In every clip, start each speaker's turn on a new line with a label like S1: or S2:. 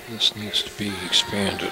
S1: This needs to be expanded.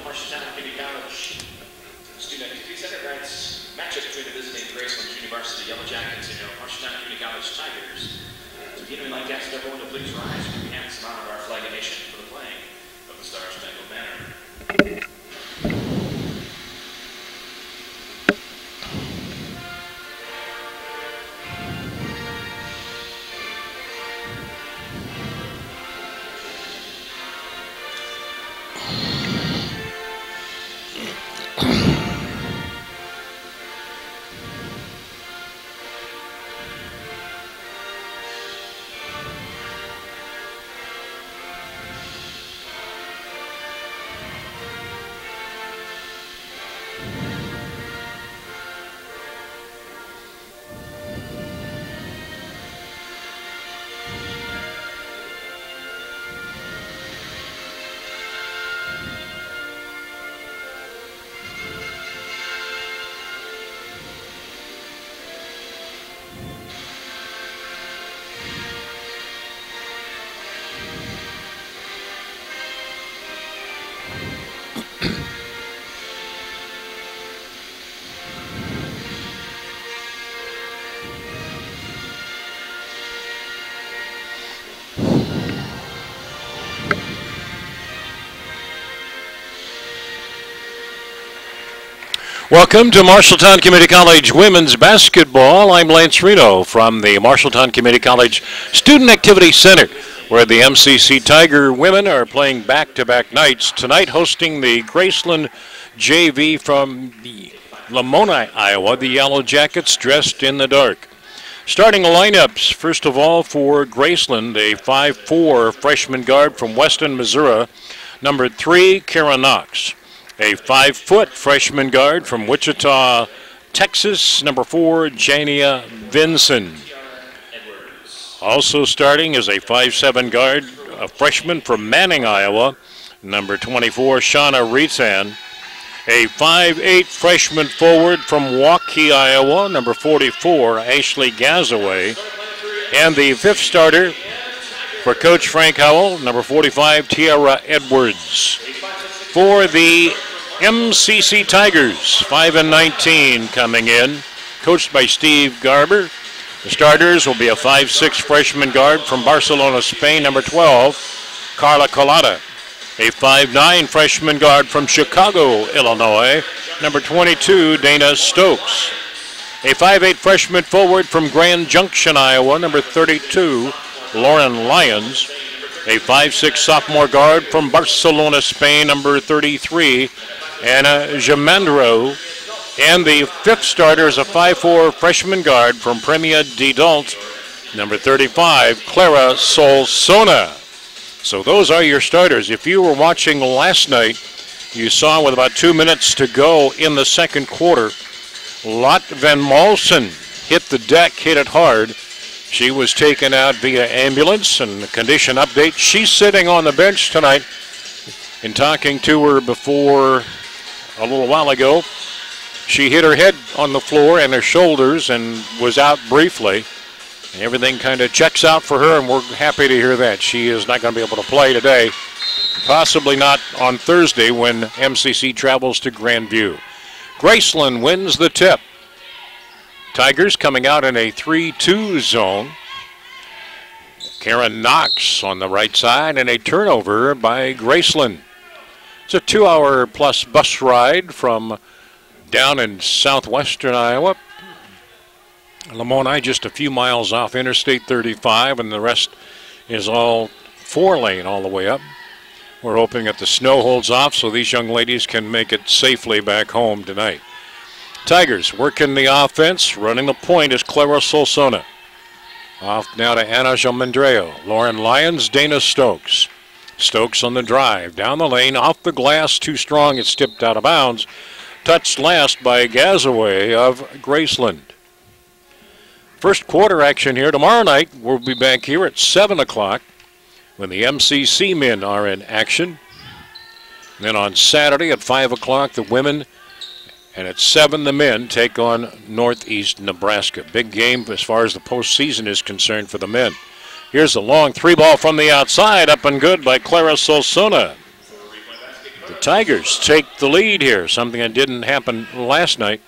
S2: Marshalltown Community College Student Activity Center. Tonight's matchup between the visiting Graceland University Yellow Jackets and your Marshalltown Community College Tigers. So again, we'd like to ask everyone to please rise for the hands in honor of our flag and nation for the playing of the Star Spangled Banner.
S1: Welcome to Marshalltown Community College Women's Basketball. I'm Lance Reno from the Marshalltown Community College Student Activity Center, where the MCC Tiger women are playing back-to-back nights. Tonight hosting the Graceland JV from Lamoni, Iowa, the Yellow Jackets dressed in the dark. Starting lineups, first of all for Graceland, a 5'4" freshman guard from Weston, Missouri, number 3, Kara Knox. A 5-foot freshman guard from Wichita, Texas, number 4, Jania Vinson. Also starting is a 5'7" guard, a freshman from Manning, Iowa, number 24, Shauna Rizan. A 5'8" freshman forward from Waukee, Iowa, number 44, Ashley Gazaway. And the fifth starter for Coach Frank Howell, number 45, Tiara Edwards. For the MCC Tigers, 5-19 coming in, coached by Steve Garber. The starters will be a 5'6" freshman guard from Barcelona, Spain, number 12, Carla Colada. A 5'9" freshman guard from Chicago, Illinois, number 22, Dana Stokes. A 5'8" freshman forward from Grand Junction, Iowa, number 32, Lauren Lyons. A 5'6" sophomore guard from Barcelona, Spain, number 33, Anna Jamandro. And the fifth starter is a 5'4" freshman guard from Premia de Dalt, number 35, Clara Solsona. So those are your starters. If you were watching last night, you saw with about 2 minutes to go in the second quarter, Lot Van Malsen hit the deck, hit it hard, She was taken out via ambulance, and the condition update, she's sitting on the bench tonight. In talking to her before a little while ago, she hit her head on the floor and her shoulders and was out briefly. And everything kind of checks out for her, and we're happy to hear that. She is not going to be able to play today, possibly not on Thursday when MCC travels to Grandview. Graceland wins the tip. Tigers coming out in a 3-2 zone. Karen Knox on the right side, and a turnover by Graceland. It's a 2-hour-plus bus ride from down in southwestern Iowa. Lamoni just a few miles off Interstate 35, and the rest is all 4-lane all the way up. We're hoping that the snow holds off so these young ladies can make it safely back home tonight. Tigers working the offense. Running the point is Clara Solsona. Off now to Anna Jomandreo. Lauren Lyons, Dana Stokes. Stokes on the drive. Down the lane, off the glass, too strong. It's tipped out of bounds. Touched last by Gazaway of Graceland. First quarter action here. Tomorrow night, we'll be back here at 7 o'clock when the MCC men are in action. And then on Saturday at 5 o'clock, the women, and at 7, the men take on Northeast Nebraska. Big game as far as the postseason is concerned for the men. Here's a long 3-ball from the outside, up and good by Clara Solsona. The Tigers take the lead here, something that didn't happen last night.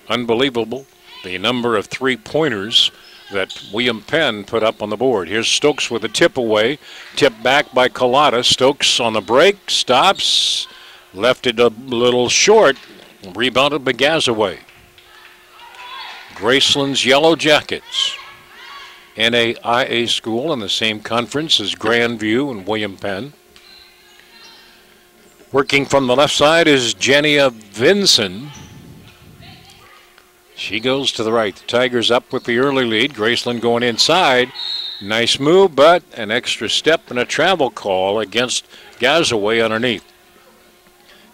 S1: Unbelievable, the number of 3-pointers that William Penn put up on the board. Here's Stokes with a tip away. Tip back by Collada. Stokes on the break, stops, left it a little short. Rebounded by Gazaway. Graceland's Yellow Jackets. NAIA school in the same conference as Grandview and William Penn. Working from the left side is Jenia Vinson. She goes to the right. The Tigers up with the early lead. Graceland going inside. Nice move, but an extra step and a travel call against Gazaway underneath.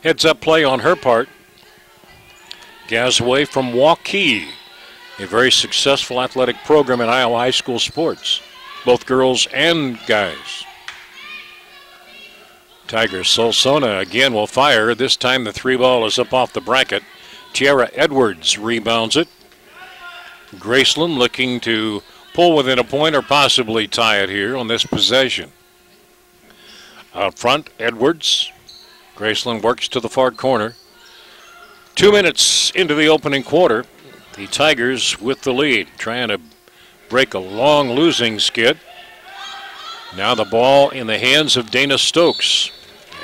S1: Heads up play on her part. Gazaway from Waukee, a very successful athletic program in Iowa high school sports, both girls and guys. Tigers, Solsona again will fire. This time the 3-ball is up off the bracket. Tiara Edwards rebounds it. Graceland looking to pull within a point or possibly tie it here on this possession. Out front, Edwards. Graceland works to the far corner. 2 minutes into the opening quarter, the Tigers with the lead, trying to break a long losing skid. Now the ball in the hands of Dana Stokes.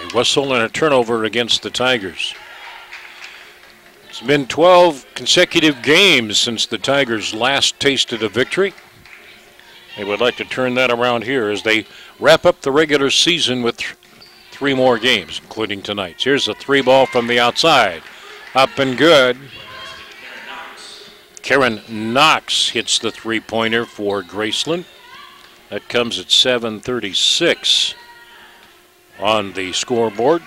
S1: A whistle and a turnover against the Tigers. It's been 12 consecutive games since the Tigers last tasted a victory. They would like to turn that around here as they wrap up the regular season with 3 more games, including tonight's. Here's a 3-ball from the outside. Up and good. Karen Knox hits the 3-pointer for Graceland. That comes at 7:36 on the scoreboard.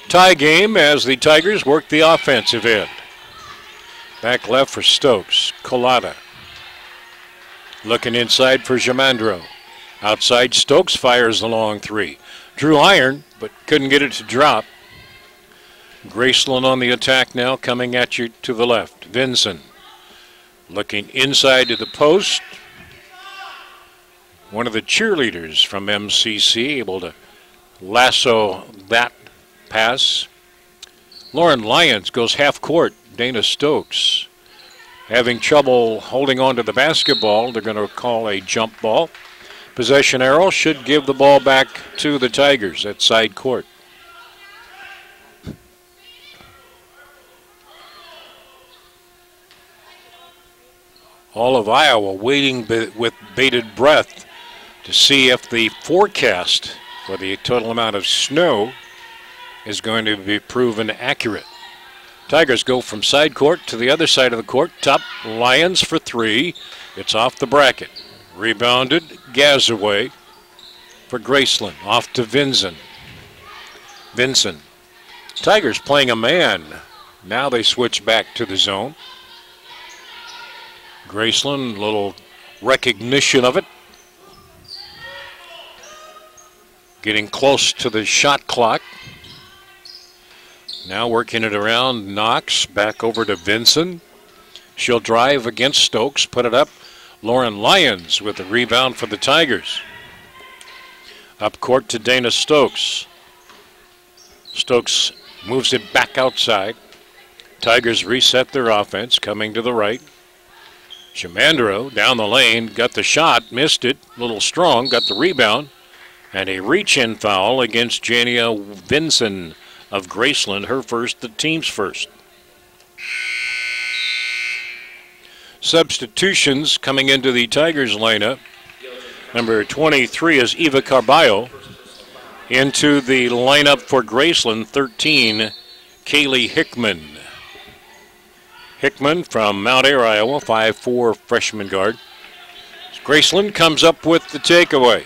S1: Tie game as the Tigers work the offensive end. Back left for Stokes. Collada. Looking inside for Jamandro. Outside, Stokes fires the long 3. Drew iron, but couldn't get it to drop. Graceland on the attack now, coming at you to the left. Vinson looking inside to the post. One of the cheerleaders from MCC able to lasso that pass. Lauren Lyons goes half court. Dana Stokes having trouble holding on to the basketball. They're going to call a jump ball. Possession arrow should give the ball back to the Tigers at side court. All of Iowa waiting with bated breath to see if the forecast for the total amount of snow is going to be proven accurate. Tigers go from side court to the other side of the court. Top, Lions for 3. It's off the bracket. Rebounded, Gazaway for Graceland. Off to Vinson. Tigers playing a man. Now they switch back to the zone. Graceland, a little recognition of it. Getting close to the shot clock. Now working it around, Knox back over to Vinson. She'll drive against Stokes, put it up. Lauren Lyons with the rebound for the Tigers. Up court to Dana Stokes. Stokes moves it back outside. Tigers reset their offense, coming to the right. Shamandro down the lane, got the shot, missed it, a little strong, got the rebound. And a reach-in foul against Jania Vinson of Graceland, her first, the team's first. Substitutions coming into the Tigers lineup. Number 23 is Eva Carballo. Into the lineup for Graceland, 13, Kaylee Hickman. Hickman from Mount Ayr, Iowa, 5'4" freshman guard. Graceland comes up with the takeaway.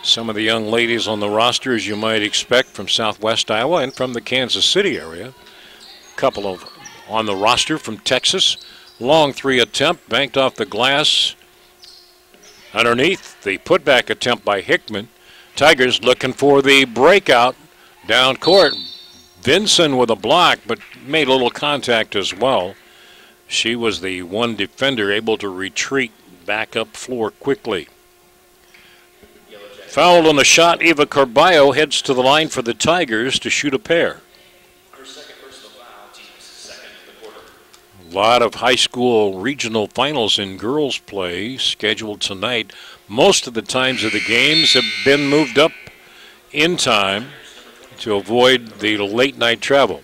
S1: Some of the young ladies on the roster, as you might expect, from Southwest Iowa and from the Kansas City area. A couple of on the roster from Texas. Long three attempt, banked off the glass. Underneath, the putback attempt by Hickman. Tigers looking for the breakout down court. Vinson with a block, but made a little contact as well. She was the one defender able to retreat back up floor quickly. Fouled on the shot, Eva Carballo heads to the line for the Tigers to shoot a pair.
S2: Her second personal foul, team's second of the quarter.
S1: A lot of high school regional finals in girls play scheduled tonight. Most of the times of the games have been moved up in time to avoid the late night travel.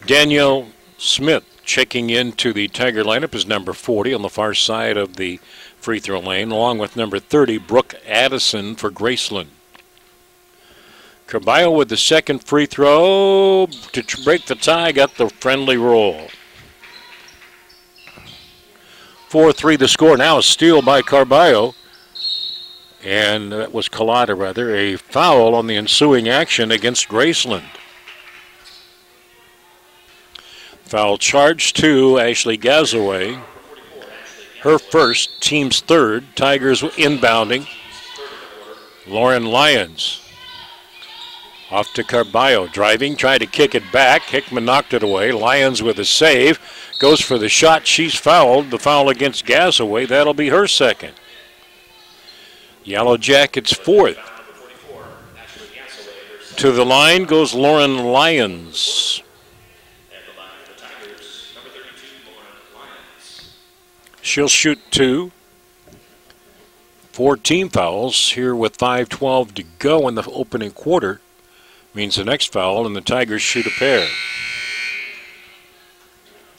S1: Danielle Smith checking into the Tiger lineup is number 40 on the far side of the free throw lane, along with number 30, Brooke Addison for Graceland. Carballo with the second free throw to break the tie, got the friendly roll. 4-3 the score. Now a steal by Carballo. And that was Collada, rather, a foul on the ensuing action against Graceland. Foul charge to Ashley Gazaway. Her first, team's third. Tigers inbounding. Lauren Lyons. Off to Carballo, driving, tried to kick it back. Hickman knocked it away. Lyons with a save. Goes for the shot. She's fouled. The foul against Gazaway. That'll be her second. Yellow Jackets fourth. To the line goes Lauren Lyons. She'll shoot two. 4 team fouls here with 5:12 to go in the opening quarter. Means the next foul, and the Tigers shoot a pair.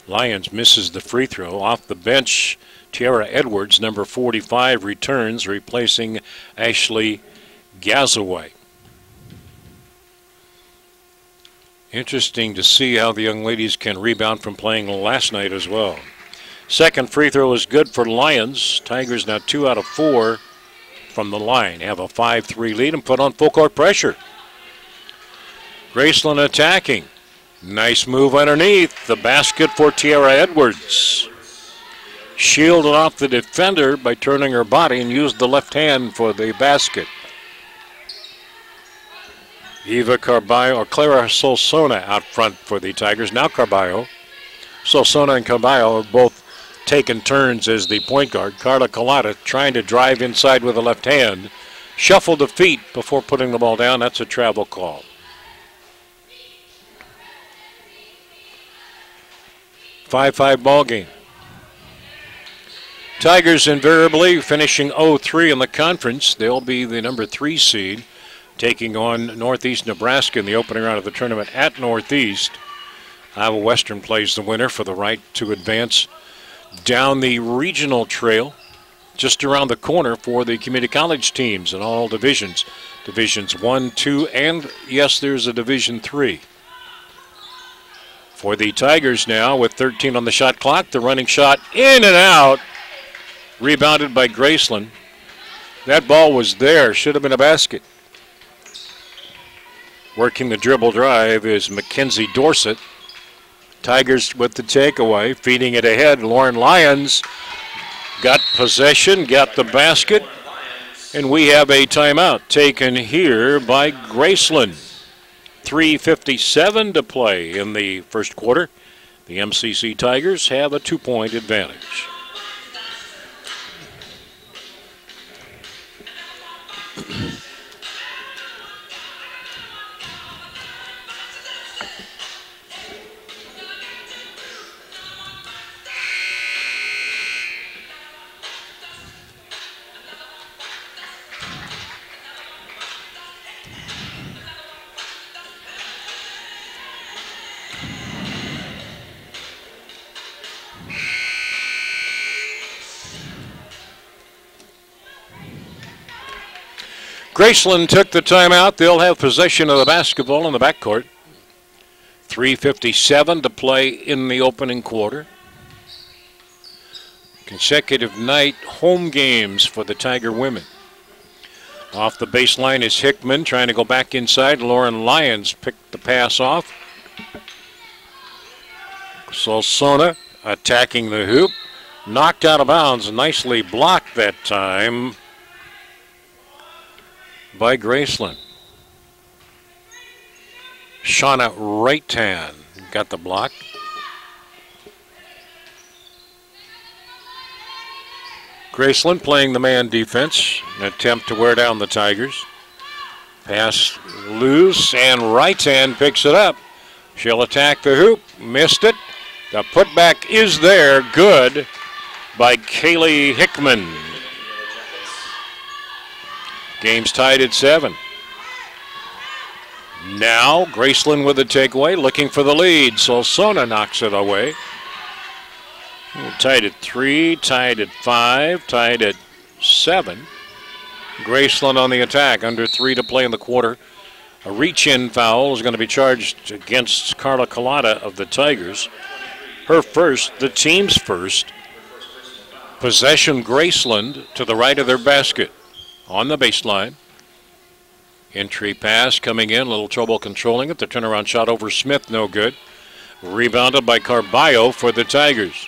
S1: Lyons misses the free throw. Off the bench, Tiara Edwards, number 45, returns, replacing Ashley Gazaway. Interesting to see how the young ladies can rebound from playing last night as well. Second free throw is good for Lyons. Tigers now 2 out of 4 from the line. Have a 5-3 lead and put on full court pressure. Graceland attacking. Nice move underneath. The basket for Tiara Edwards. Shielded off the defender by turning her body and used the left hand for the basket. Eva Carballo, or Clara Solsona out front for the Tigers. Now Carballo. Solsona and Carballo have both taken turns as the point guard. Carla Collada trying to drive inside with the left hand. Shuffled the feet before putting the ball down. That's a travel call. Five ball game. Tigers invariably finishing 0-3 in the conference. They'll be the number 3 seed, taking on Northeast Nebraska in the opening round of the tournament at Northeast. Iowa Western plays the winner for the right to advance down the regional trail just around the corner for the community college teams in all divisions. Divisions 1, 2, and yes, there's a Division 3. For the Tigers now with 13 on the shot clock. The running shot in and out. Rebounded by Graceland. That ball was there. Should have been a basket. Working the dribble drive is Mackenzie Dorsett. Tigers with the takeaway, feeding it ahead. Lauren Lyons got possession, got the basket, and we have a timeout taken here by Graceland. 3:57 to play in the first quarter. The MCC Tigers have a 2-point advantage. Graceland took the timeout. They'll have possession of the basketball in the backcourt. 3:57 to play in the opening quarter. Consecutive night home games for the Tiger women. Off the baseline is Hickman trying to go back inside. Lauren Lyons picked the pass off. Solsona attacking the hoop. Knocked out of bounds. Nicely blocked that time by Graceland. Shauna Wrightan got the block. Graceland playing the man defense, an attempt to wear down the Tigers. Pass loose, and Wrightan picks it up. She'll attack the hoop, missed it. The putback is there, good by Kaylee Hickman. Game's tied at 7. Now Graceland with a takeaway, looking for the lead. Solsona knocks it away. We're tied at 3, tied at 5, tied at 7. Graceland on the attack, under 3 to play in the quarter. A reach-in foul is going to be charged against Carla Collada of the Tigers. Her first, the team's first. Possession Graceland to the right of their basket. On the baseline. Entry pass coming in, little trouble controlling it. The turnaround shot over Smith, no good. Rebounded by Carballo for the Tigers.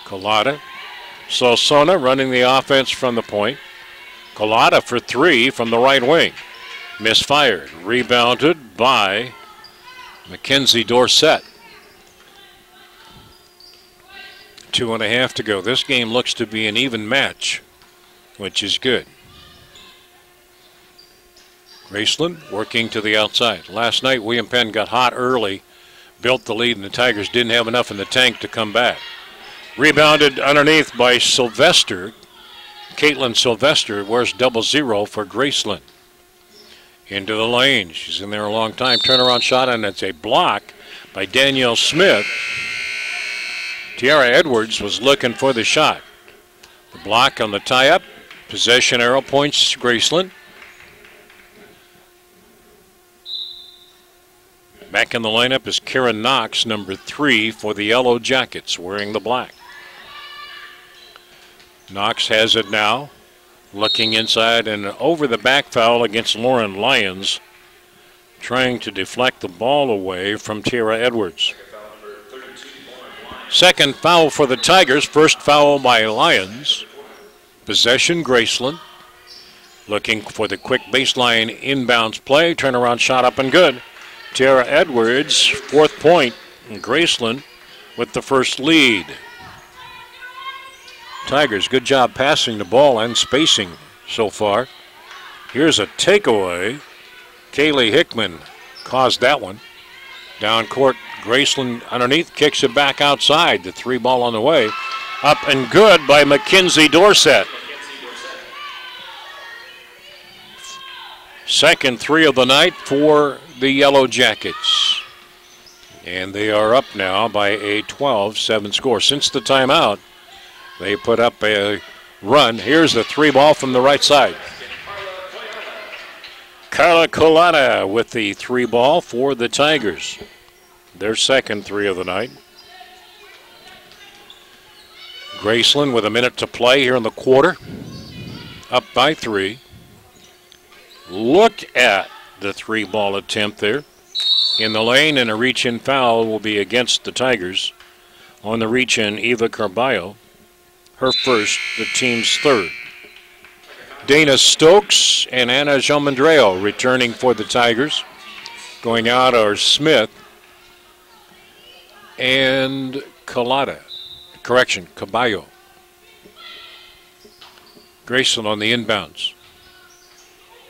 S1: Collada. Solsona running the offense from the point. Collada for 3 from the right wing. Misfired. Rebounded by Mackenzie Dorsett. 2.5 to go. This game looks to be an even match, which is good. Graceland working to the outside. Last night, William Penn got hot early, built the lead, and the Tigers didn't have enough in the tank to come back. Rebounded underneath by Sylvester. Caitlin Sylvester wears 00 for Graceland. Into the lane. She's in there a long time. Turnaround shot, and it's a block by Danielle Smith. Tiara Edwards was looking for the shot. The block on the tie-up. Possession arrow points Graceland. Back in the lineup is Karen Knox, number 3 for the Yellow Jackets, wearing the black. Knox has it now. Looking inside and over the back foul against Lauren Lyons. Trying to deflect the ball away from Tiara Edwards. Second foul for the Tigers. First foul by Lyons. Possession Graceland. Looking for the quick baseline inbounds play. Turnaround shot up and good. Tiara Edwards, 4th point. And Graceland with the first lead. Tigers, good job passing the ball and spacing so far. Here's a takeaway. Kaylee Hickman caused that one. Down court, Graceland underneath, kicks it back outside. The 3 ball on the way. Up and good by Mackenzie Dorsett. Second 3 of the night for the Yellow Jackets. And they are up now by a 12-7 score. Since the timeout, they put up a run. Here's the 3 ball from the right side. Carla Collada with the 3 ball for the Tigers. Their second 3 of the night. Graceland with a minute to play here in the quarter. Up by 3. Look at the 3 ball attempt there. in the lane, and a reach-in foul will be against the Tigers. On the reach-in, Eva Carballo, her first, the team's third. Dana Stokes and Anna Jomandreo returning for the Tigers. Going out are Smith and Caballo. Graceland on the inbounds.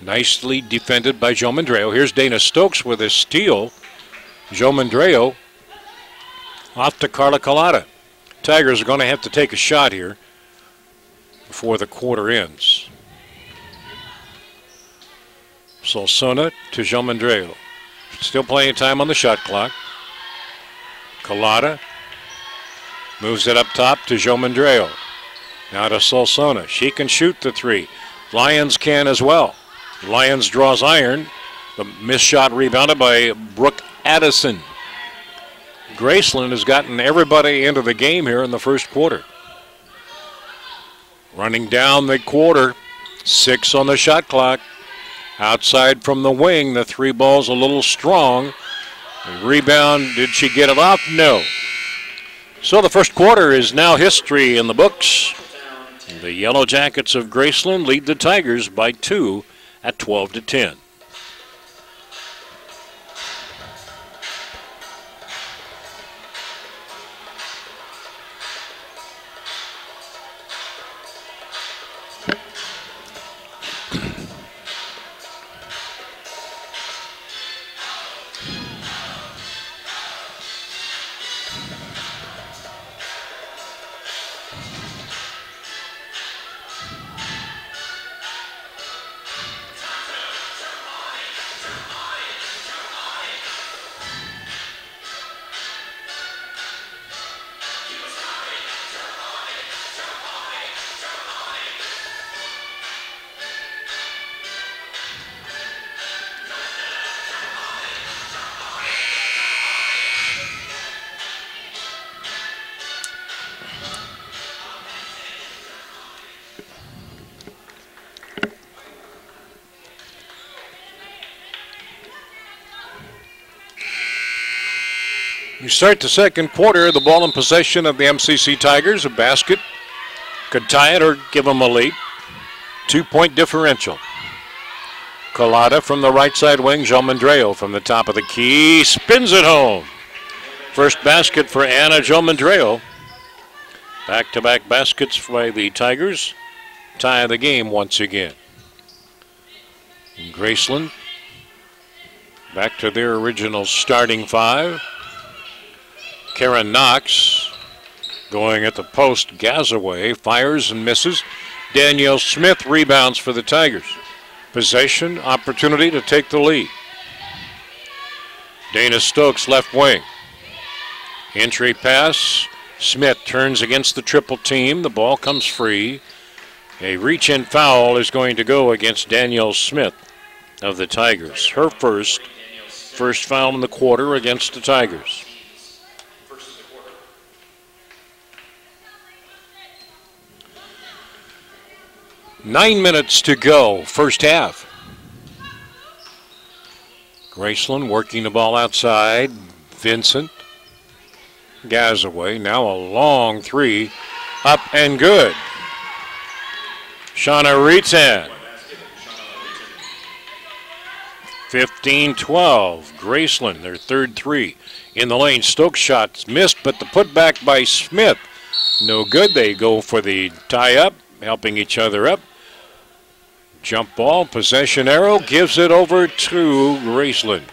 S1: Nicely defended by Jomandreo. Here's Dana Stokes with a steal. Jomandreo off to Carla Collada. Tigers are going to have to take a shot here before the quarter ends. Solsona to Jomandreo. Still plenty of time on the shot clock. Collada moves it up top to Jomandreo. Now to Solsona. She can shoot the three. Lyons can as well. Lyons draws iron. The missed shot rebounded by Brooke Addison. Graceland has gotten everybody into the game here in the first quarter. Running down the quarter. 6 on the shot clock. Outside from the wing, the three ball's a little strong. Rebound, did she get it off? No. So the first quarter is now history in the books. The Yellow Jackets of Graceland lead the Tigers by 2 at 12-10. We start the second quarter, the ball in possession of the MCC Tigers. A basket could tie it or give them a lead. 2-point differential. Collada from the right side wing. Jomandreo from the top of the key. Spins it home. First basket for Anna Jomandreo. Back-to-back baskets by the Tigers. Tie the game once again. And Graceland back to their original starting 5. Karen Knox going at the post. Gazaway fires and misses. Danielle Smith rebounds for the Tigers. Possession, opportunity to take the lead. Dana Stokes left wing. Entry pass. Smith turns against the triple team. The ball comes free. A reach-in foul is going to go against Danielle Smith of the Tigers. Her first foul in the quarter against the Tigers. 9 minutes to go, first half. Graceland working the ball outside. Vincent. Gazaway. Now a long three. Up and good. Shauna Ritan. 15-12. Graceland, their third three. In the lane, Stokes shots missed, but the putback by Smith. No good. They go for the tie-up, helping each other up. Jump ball, possession arrow, gives it over to Graceland.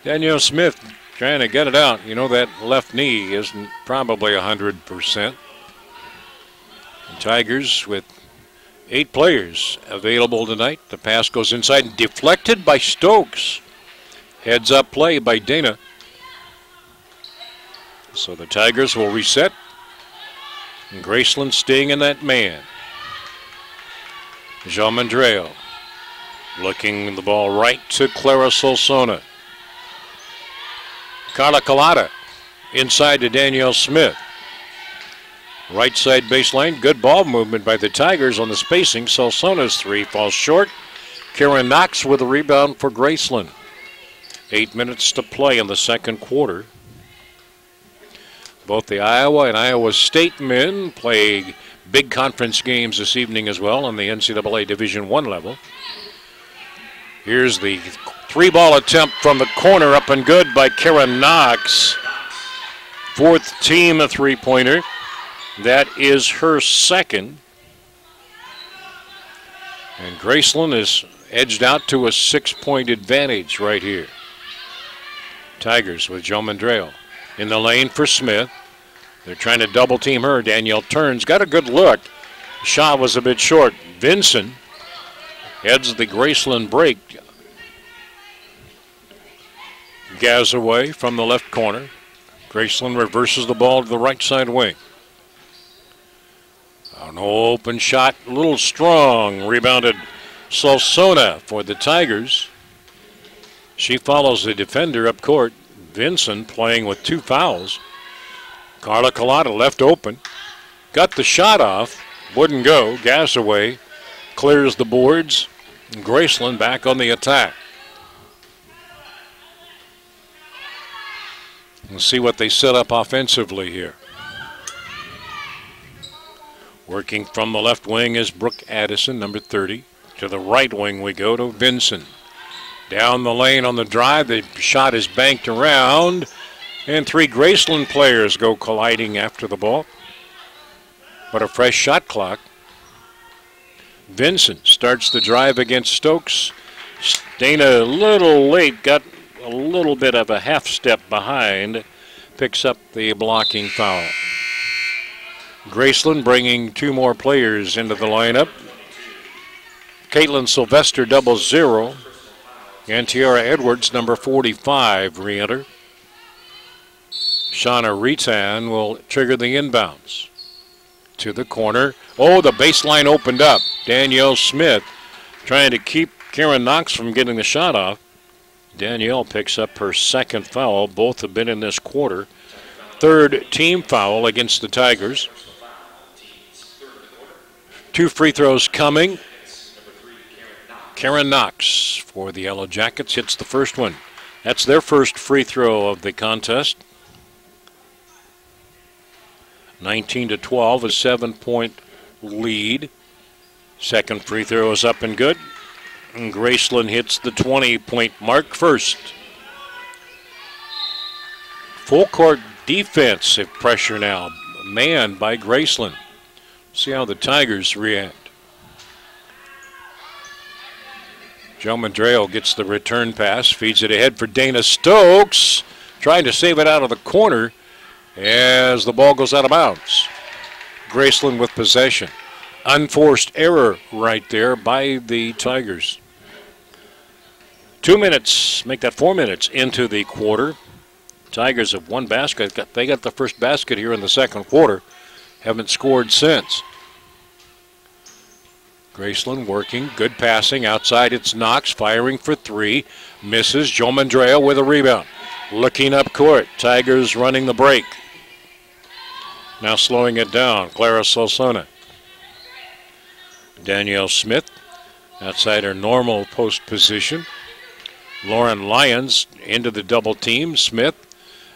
S1: Danielle Smith trying to get it out. You know, that left knee isn't probably 100%. The Tigers with 8 players available tonight. The pass goes inside and deflected by Stokes. Heads up play by Dana. So the Tigers will reset. And Graceland staying in that man. Jomandreo looking the ball right to Clara Solsona. Carla Collada inside to Danielle Smith. Right side baseline, good ball movement by the Tigers on the spacing. Solsona's three falls short. Karen Knox with a rebound for Graceland. 8 minutes to play in the second quarter. Both the Iowa and Iowa State men play big conference games this evening as well on the NCAA Division I level. Here's the 3-ball attempt from the corner, up and good by Karen Knox. Fourth team a three-pointer. That is her second. And Graceland is edged out to a 6-point advantage right here. Tigers with Joe Mandrell in the lane for Smith. They're trying to double team her. Danielle turns, got a good look. Shot was a bit short. Vinson heads the Graceland break. Gaz away from the left corner. Graceland reverses the ball to the right side wing. An open shot, a little strong. Rebounded Solsona for the Tigers. She follows the defender up court. Vinson playing with 2 fouls. Carla Collada left open. Got the shot off. Wouldn't go. Gas away. Clears the boards. Graceland back on the attack. Let's see what they set up offensively here. Working from the left wing is Brooke Addison, number 30. To the right wing we go to Vinson. Down the lane on the drive. The shot is banked around. And 3 Graceland players go colliding after the ball. But a fresh shot clock. Vinson starts the drive against Stokes. Dana a little late, got a little bit of a half step behind. Picks up the blocking foul. Graceland bringing 2 more players into the lineup. Caitlin Sylvester doubles 0. And Tiara Edwards, number 45, re-enter. Shauna Ritan will trigger the inbounds. To the corner. Oh, the baseline opened up. Danielle Smith trying to keep Karen Knox from getting the shot off. Danielle picks up her second foul. Both have been in this quarter. Third team foul against the Tigers. 2 free throws coming. Karen Knox for the Yellow Jackets hits the first one. That's their first free throw of the contest. 19-12, a 7-point lead. Second free throw is up and good. And Graceland hits the 20-point mark first. Full court defensive pressure now, manned by Graceland. See how the Tigers react. Joe Mandrell gets the return pass, feeds it ahead for Dana Stokes, trying to save it out of the corner as the ball goes out of bounds. Graceland with possession. Unforced error right there by the Tigers. 2 minutes, make that 4 minutes into the quarter. Tigers have 1 basket. They got the first basket here in the second quarter. Haven't scored since. Graceland working, good passing. Outside it's Knox firing for 3. Misses. Joe Mandrell with a rebound. Looking up court. Tigers running the break. Now slowing it down. Clara Solsona. Danielle Smith outside her normal post position. Lauren Lyons into the double team. Smith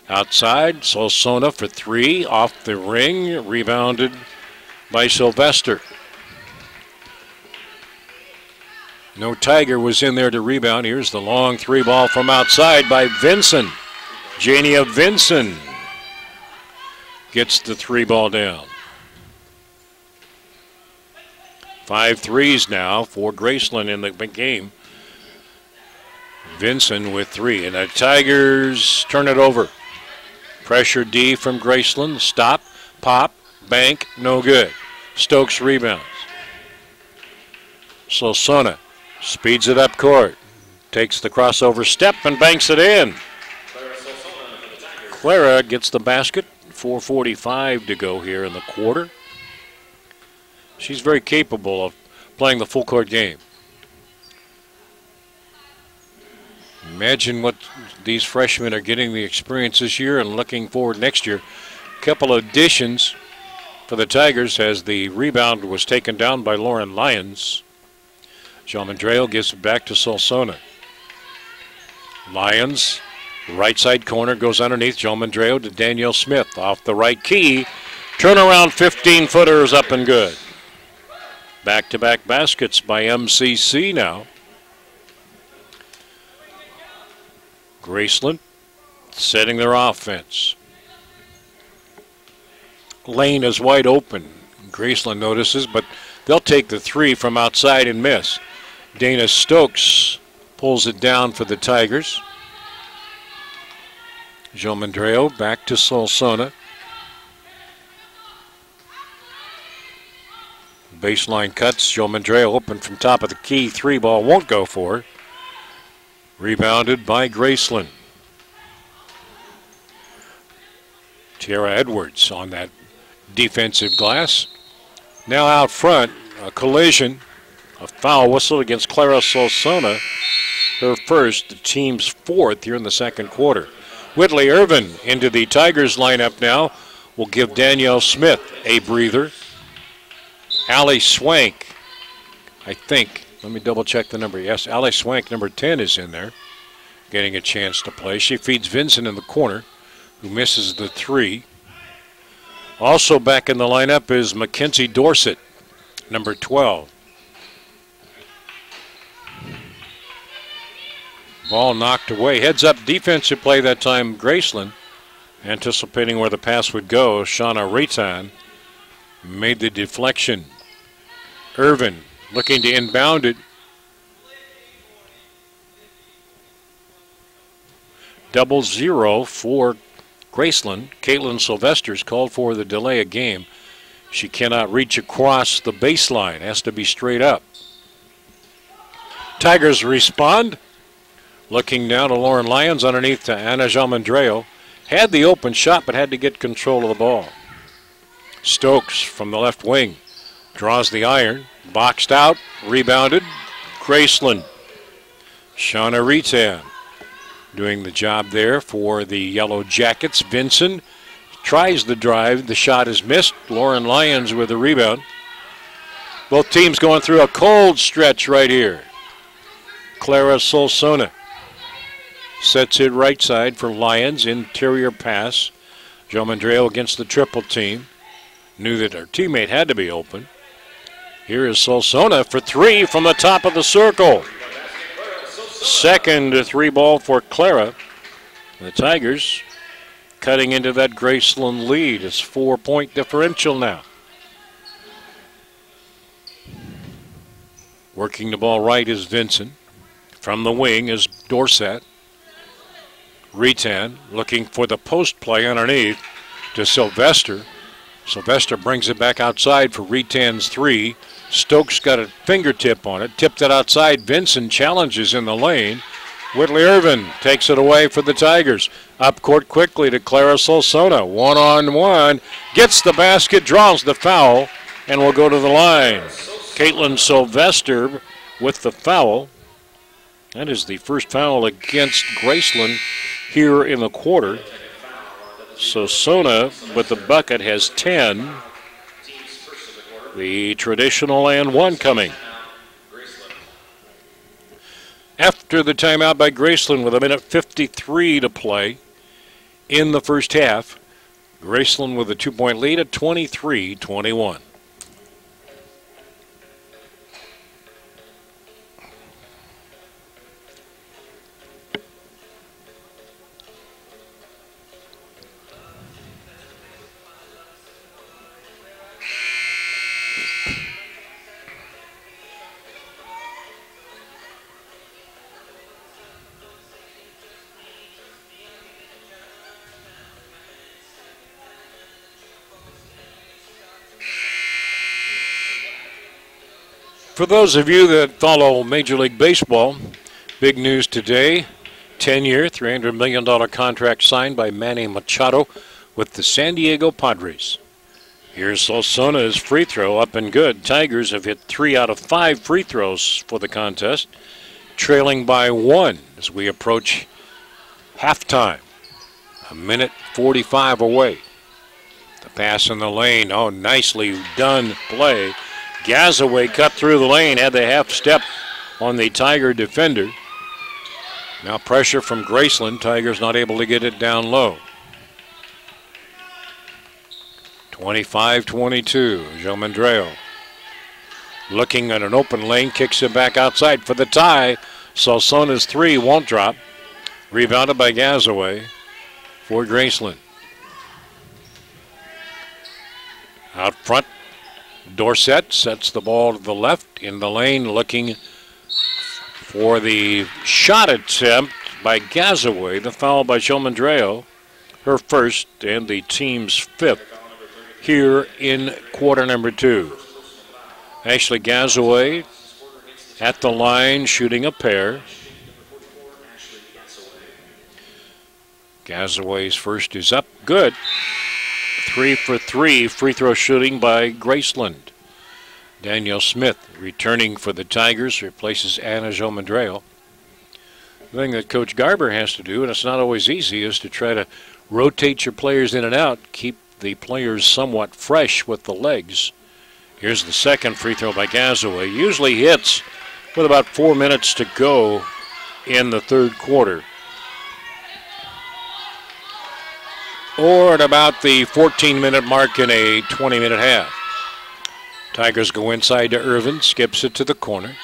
S1: outside. Solsona for 3. Off the ring. Rebounded by Sylvester. No Tiger was in there to rebound. Here's the long 3-ball from outside by Vinson. Jania Vinson gets the 3-ball down. 5 threes now for Graceland in the game. Vinson with 3. And the Tigers turn it over. Pressure D from Graceland. Stop, pop, bank, no good. Stokes rebounds. Solsona speeds it up court. Takes the crossover step and banks it in. Clara gets the basket. 4:45 to go here in the quarter. She's very capable of playing the full court game. Imagine what these freshmen are getting the experience this year and looking forward next year. A couple of additions for the Tigers as the rebound was taken down by Lauren Lyons. Jean Mandrell gives it back to Solsona. Lions, right side corner goes underneath. Joe Mandreo to Danielle Smith off the right key. Turnaround 15-footers up and good. Back-to-back baskets by MCC now. Graceland setting their offense. Lane is wide open. Graceland notices, but they'll take the three from outside and miss. Dana Stokes pulls it down for the Tigers. Joe Mandreo back to Solsona. Baseline cuts. Joe Mandreo open from top of the key. Three ball won't go for it. Rebounded by Graceland. Tiara Edwards on that defensive glass. Now out front, a collision, a foul whistle against Clara Solsona. Her first, the team's fourth here in the second quarter. Whitley Irvin into the Tigers lineup now will give Danielle Smith a breather. Allie Swank, I think, let me double check the number. Yes, Allie Swank, number 10, is in there, getting a chance to play. She feeds Vincent in the corner, who misses the three. Also back in the lineup is Mackenzie Dorsett, number 12. Ball knocked away. Heads up defensive play that time, Graceland. Anticipating where the pass would go, Shauna Rayton made the deflection. Irvin looking to inbound it. Double zero for Graceland. Caitlin Sylvester's called for the delay of game. She cannot reach across the baseline. Has to be straight up. Tigers respond. Looking down to Lauren Lyons underneath to Anna Jalmandreo. Had the open shot but had to get control of the ball. Stokes from the left wing draws the iron. Boxed out. Rebounded. Graceland. Shauna Retan doing the job there for the Yellow Jackets. Vincent tries the drive. The shot is missed. Lauren Lyons with the rebound. Both teams going through a cold stretch right here. Clara Solsona sets it right side for Lyons. Interior pass. Joe Mandreo against the triple team. Knew that her teammate had to be open. Here is Solsona for three from the top of the circle. Second three ball for Clara. The Tigers cutting into that Graceland lead. It's 4-point differential now. Working the ball right is Vincent. From the wing is Dorsett. Retan looking for the post play underneath to Sylvester. Sylvester brings it back outside for Retan's three. Stokes got a fingertip on it. Tipped it outside. Vincent challenges in the lane. Whitley Irvin takes it away for the Tigers. Up court quickly to Clara Solsona. One-on-one. Gets the basket, draws the foul, and will go to the line. Caitlin Sylvester with the foul. That is the first foul against Graceland here in the quarter. Solsona with the bucket has 10. The traditional and one coming. After the timeout by Graceland with 1:53 to play in the first half, Graceland with a 2-point lead at 23-21. For those of you that follow Major League Baseball, big news today. 10-year, $300 million contract signed by Manny Machado with the San Diego Padres. Here's Solsona's free throw up and good. Tigers have hit 3 out of 5 free throws for the contest, trailing by 1 as we approach halftime. 1:45 away. The pass in the lane. Oh, nicely done play. Gazaway cut through the lane, had the half step on the Tiger defender. Now pressure from Graceland. Tigers not able to get it down low. 25-22. Joe Mandreo looking at an open lane, kicks it back outside for the tie. Salsona's three won't drop. Rebounded by Gazaway for Graceland. Out front, Dorsett sets the ball to the left in the lane, looking for the shot attempt by Gazaway. The foul by Joe Mandreo, her first and the team's fifth here in quarter number 2. Ashley Gazaway at the line shooting a pair. Gazaway's first is up, good. 3 for 3 free throw shooting by Graceland. Danielle Smith returning for the Tigers, replaces Anna Joe Mandreo. The thing that Coach Garber has to do, and it's not always easy, is to try to rotate your players in and out, keep the players somewhat fresh with the legs. Here's the second free throw by Gazaway. Usually hits with about 4 minutes to go in the third quarter. Or at about the 14-minute mark in a 20-minute half. Tigers go inside to Irvin, skips it to the corner.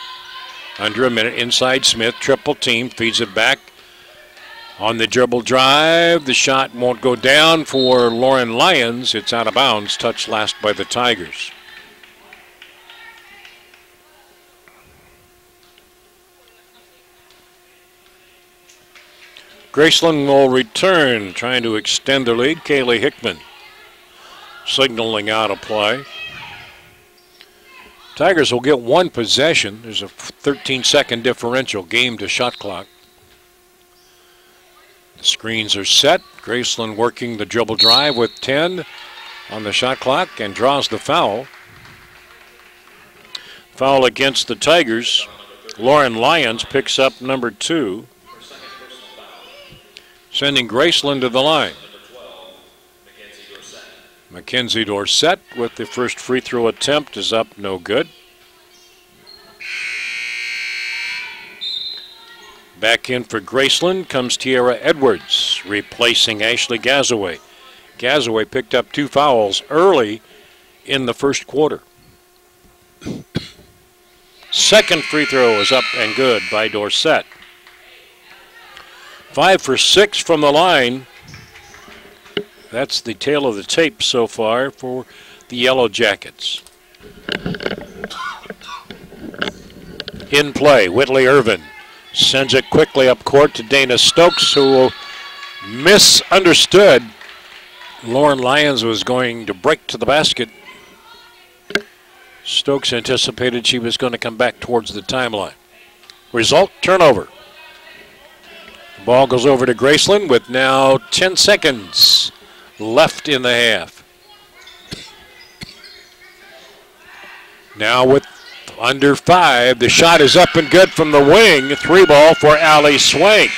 S1: Under a minute, inside Smith, triple team, feeds it back. On the dribble drive, the shot won't go down for Lauren Lyons. It's out of bounds, touched last by the Tigers. Graceland will return, trying to extend their lead. Kaylee Hickman signaling out of play. Tigers will get one possession. There's a 13-second differential, game to shot clock. The screens are set. Graceland working the dribble drive with 10 on the shot clock and draws the foul. Foul against the Tigers. Lauren Lyons picks up number 2. Sending Graceland to the line. Mackenzie Dorsett with the first free throw attempt is up, no good. Back in for Graceland comes Tiara Edwards, replacing Ashley Gazaway. Gazaway picked up 2 fouls early in the first quarter. Second free throw is up and good by Dorsett. 5 for 6 from the line. That's the tail of the tape so far for the Yellow Jackets. In play, Whitley Irvin sends it quickly up court to Dana Stokes, who misunderstood. Lauren Lyons was going to break to the basket. Stokes anticipated she was going to come back towards the timeline. Result, turnover. The ball goes over to Graceland with now 10 seconds left in the half. Now with under 5, the shot is up and good from the wing. 3 ball for Allie Swank.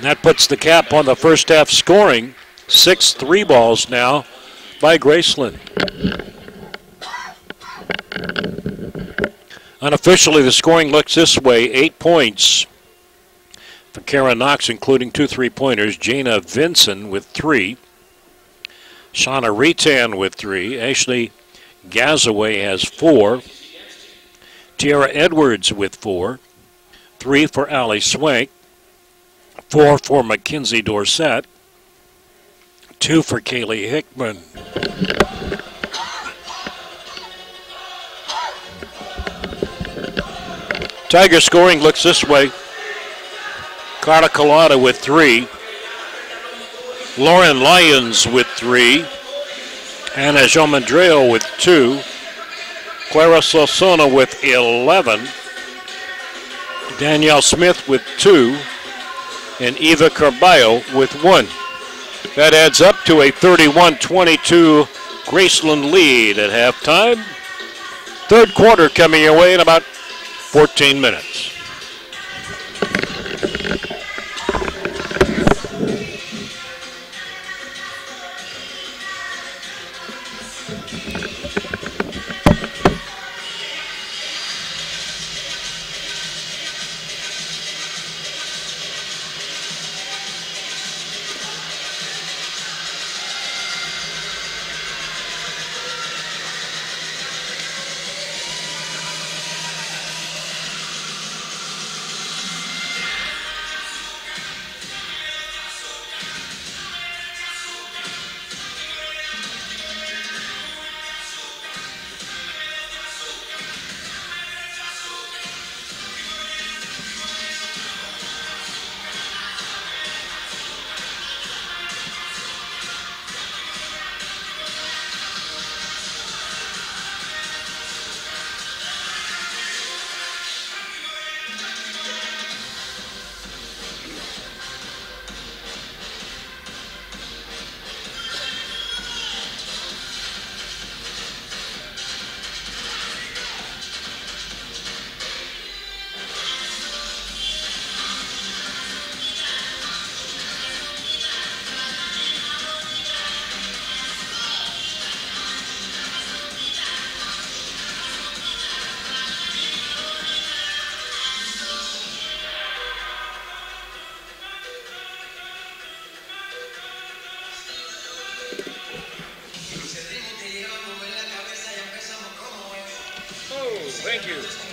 S1: That puts the cap on the first half scoring. 6 3 balls now by Graceland. Unofficially, the scoring looks this way. 8 points for Kara Knox, including 2 3-pointers. Jana Vinson with 3. Shauna Retan with 3. Ashley Gazaway has 4. Tiara Edwards with 4. 3 for Allie Swank. 4 for Mackenzie Dorsett. 2 for Kaylee Hickman. Tiger scoring looks this way. Carla Collada with 3. Lauren Lyons with 3. Anna Jo Mandreo with 2. Clara Sosona with 11. Danielle Smith with 2. And Eva Carballo with 1. That adds up to a 31-22 Graceland lead at halftime. Third quarter coming your way in about 14 minutes. Thank you.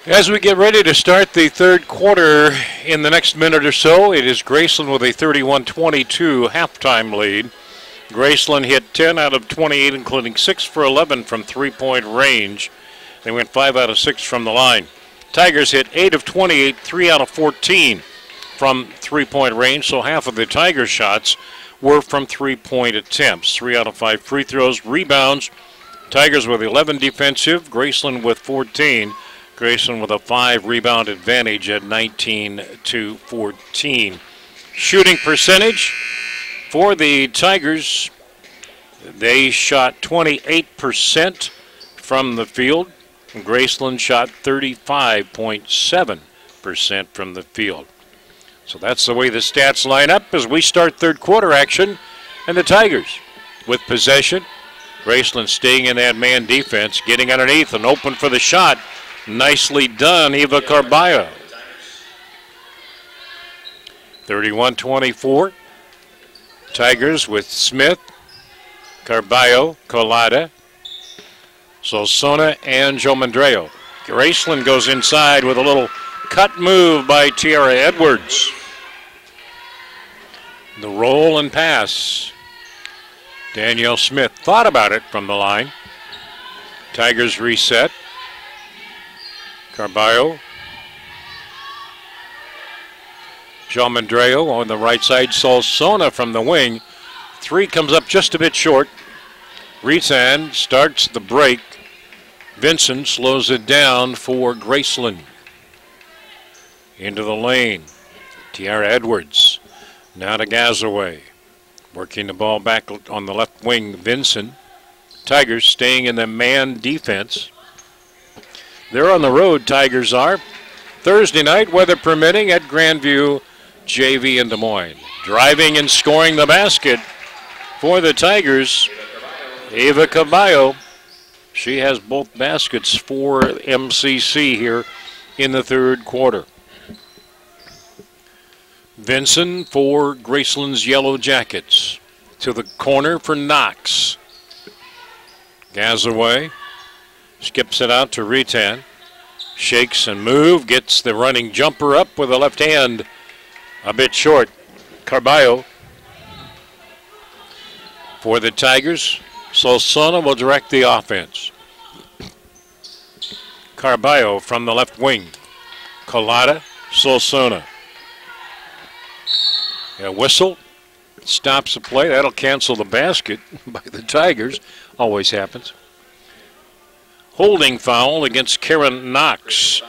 S1: As we get ready to start the third quarter in the next minute or so, it is Graceland with a 31-22 halftime lead. Graceland hit 10 out of 28, including 6 for 11 from three-point range. They went 5 out of 6 from the line. Tigers hit 8 of 28, 3 out of 14 from three-point range, so half of the Tiger shots were from three-point attempts. 3 out of 5 free throws, rebounds. Tigers with 11 defensive, Graceland with 14. Graceland with a 5-rebound advantage at 19-14. Shooting percentage for the Tigers, they shot 28% from the field. Graceland shot 35.7% from the field. So that's the way the stats line up as we start third quarter action. And the Tigers with possession. Graceland staying in that man defense, getting underneath and open for the shot. Nicely done, Eva Carballo. 31-24. Tigers with Smith, Carballo, Colada, Solsona, and Jomandreo. Graceland goes inside with a little cut move by Tiara Edwards. The roll and pass. Danielle Smith thought about it from the line. Tigers reset. Carballo. Jomandreo on the right side. Solsona from the wing. Three comes up just a bit short. Ritan starts the break. Vincent slows it down for Graceland. Into the lane. Tiara Edwards. Now to Gazaway. Working the ball back on the left wing, Vincent. Tigers staying in the man defense. They're on the road, Tigers are. Thursday night, weather permitting, at Grandview JV in Des Moines. Driving and scoring the basket for the Tigers, Eva Caballo. She has both baskets for MCC here in the third quarter. Vinson for Graceland's Yellow Jackets. To the corner for Knox. Gazaway skips it out to Ritan. Shakes and move, gets the running jumper up with the left hand. A bit short. Carballo for the Tigers. Solsona will direct the offense. Carballo from the left wing. Colada, Solsona. A whistle stops the play. That'll cancel the basket by the Tigers. Always happens. Holding foul against Karen Knox.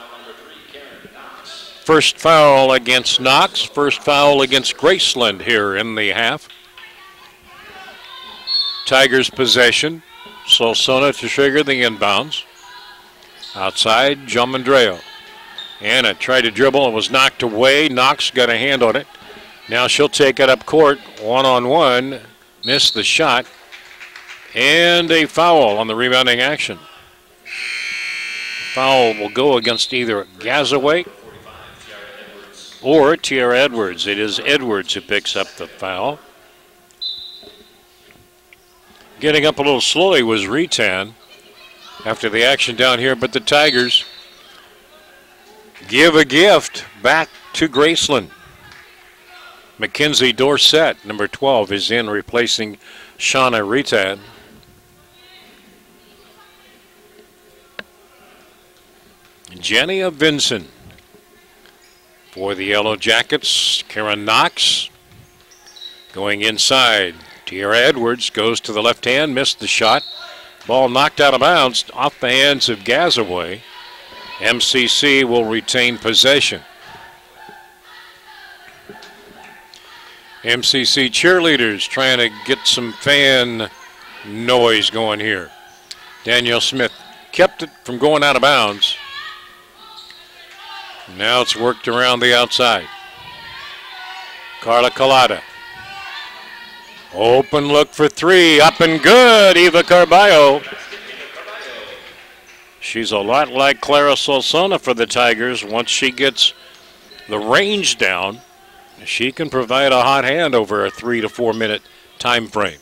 S1: First foul against Knox. First foul against Graceland here in the half. Tigers possession. Solsona to trigger the inbounds. Outside, Jomandreo. Anna tried to dribble and was knocked away. Knox got a hand on it. Now she'll take it up court, one-on-one, missed the shot, and a foul on the rebounding action. Foul will go against either Gazaway or Tiara Edwards. It is Edwards who picks up the foul. Getting up a little slowly was Ritan after the action down here, but the Tigers give a gift back to Graceland. Mackenzie Dorsett, number 12, is in, replacing Shauna Ritan. Jenny Vinson for the Yellow Jackets. Karen Knox going inside. Tiara Edwards goes to the left hand, missed the shot. Ball knocked out of bounds off the hands of Gazaway. MCC will retain possession. MCC cheerleaders trying to get some fan noise going here. Danielle Smith kept it from going out of bounds. Now it's worked around the outside. Carla Collada. Open look for three. Up and good. Eva Carballo. She's a lot like Clara Solsona for the Tigers. Once she gets the range down, she can provide a hot hand over a 3 to 4 minute time frame.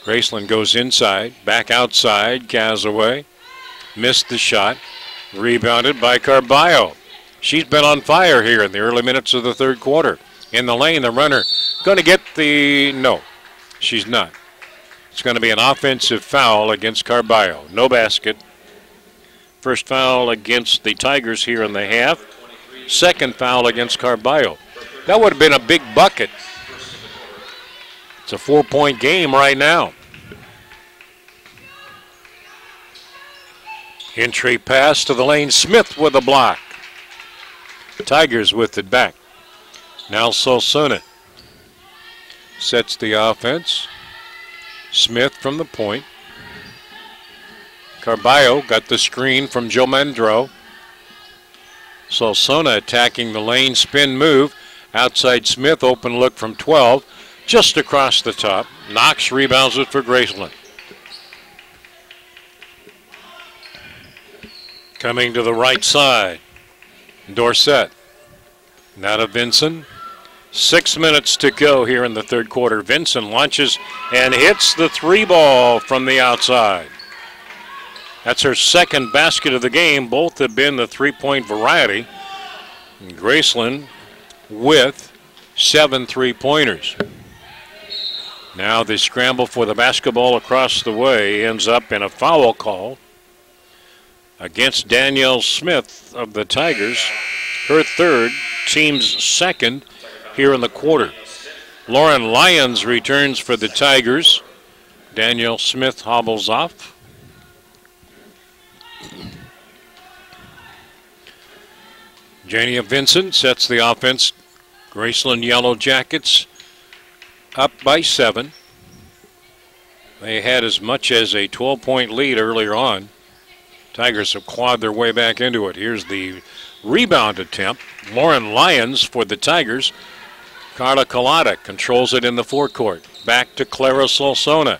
S1: Graceland goes inside, back outside, Casaway. Missed the shot. Rebounded by Carballo. She's been on fire here in the early minutes of the third quarter. In the lane, the runner going to get the... No, she's not. It's going to be an offensive foul against Carballo. No basket. First foul against the Tigers here in the half. Second foul against Carballo. That would have been a big bucket. It's a 4-point game right now. Entry pass to the lane. Smith with a block. Tigers with it back. Now Solsona sets the offense. Smith from the point. Carballo got the screen from Joe Mandro. Solsona attacking the lane, spin move. Outside Smith, open look from 12. Just across the top. Knox rebounds it for Graceland. Coming to the right side. Dorsett. Now to Vinson. 6 minutes to go here in the third quarter. Vinson launches and hits the three ball from the outside. That's her second basket of the game. Both have been the three-point variety. And Graceland with 7 3-pointers. Now the scramble for the basketball across the way ends up in a foul call against Danielle Smith of the Tigers. Her third, team's second here in the quarter. Lauren Lyons returns for the Tigers. Danielle Smith hobbles off. Jania Vincent sets the offense. Graceland Yellow Jackets up by 7. They had as much as a 12-point lead earlier on. Tigers have clawed their way back into it. Here's the rebound attempt. Lauren Lyons for the Tigers. Carla Collada controls it in the forecourt. Back to Clara Solsona.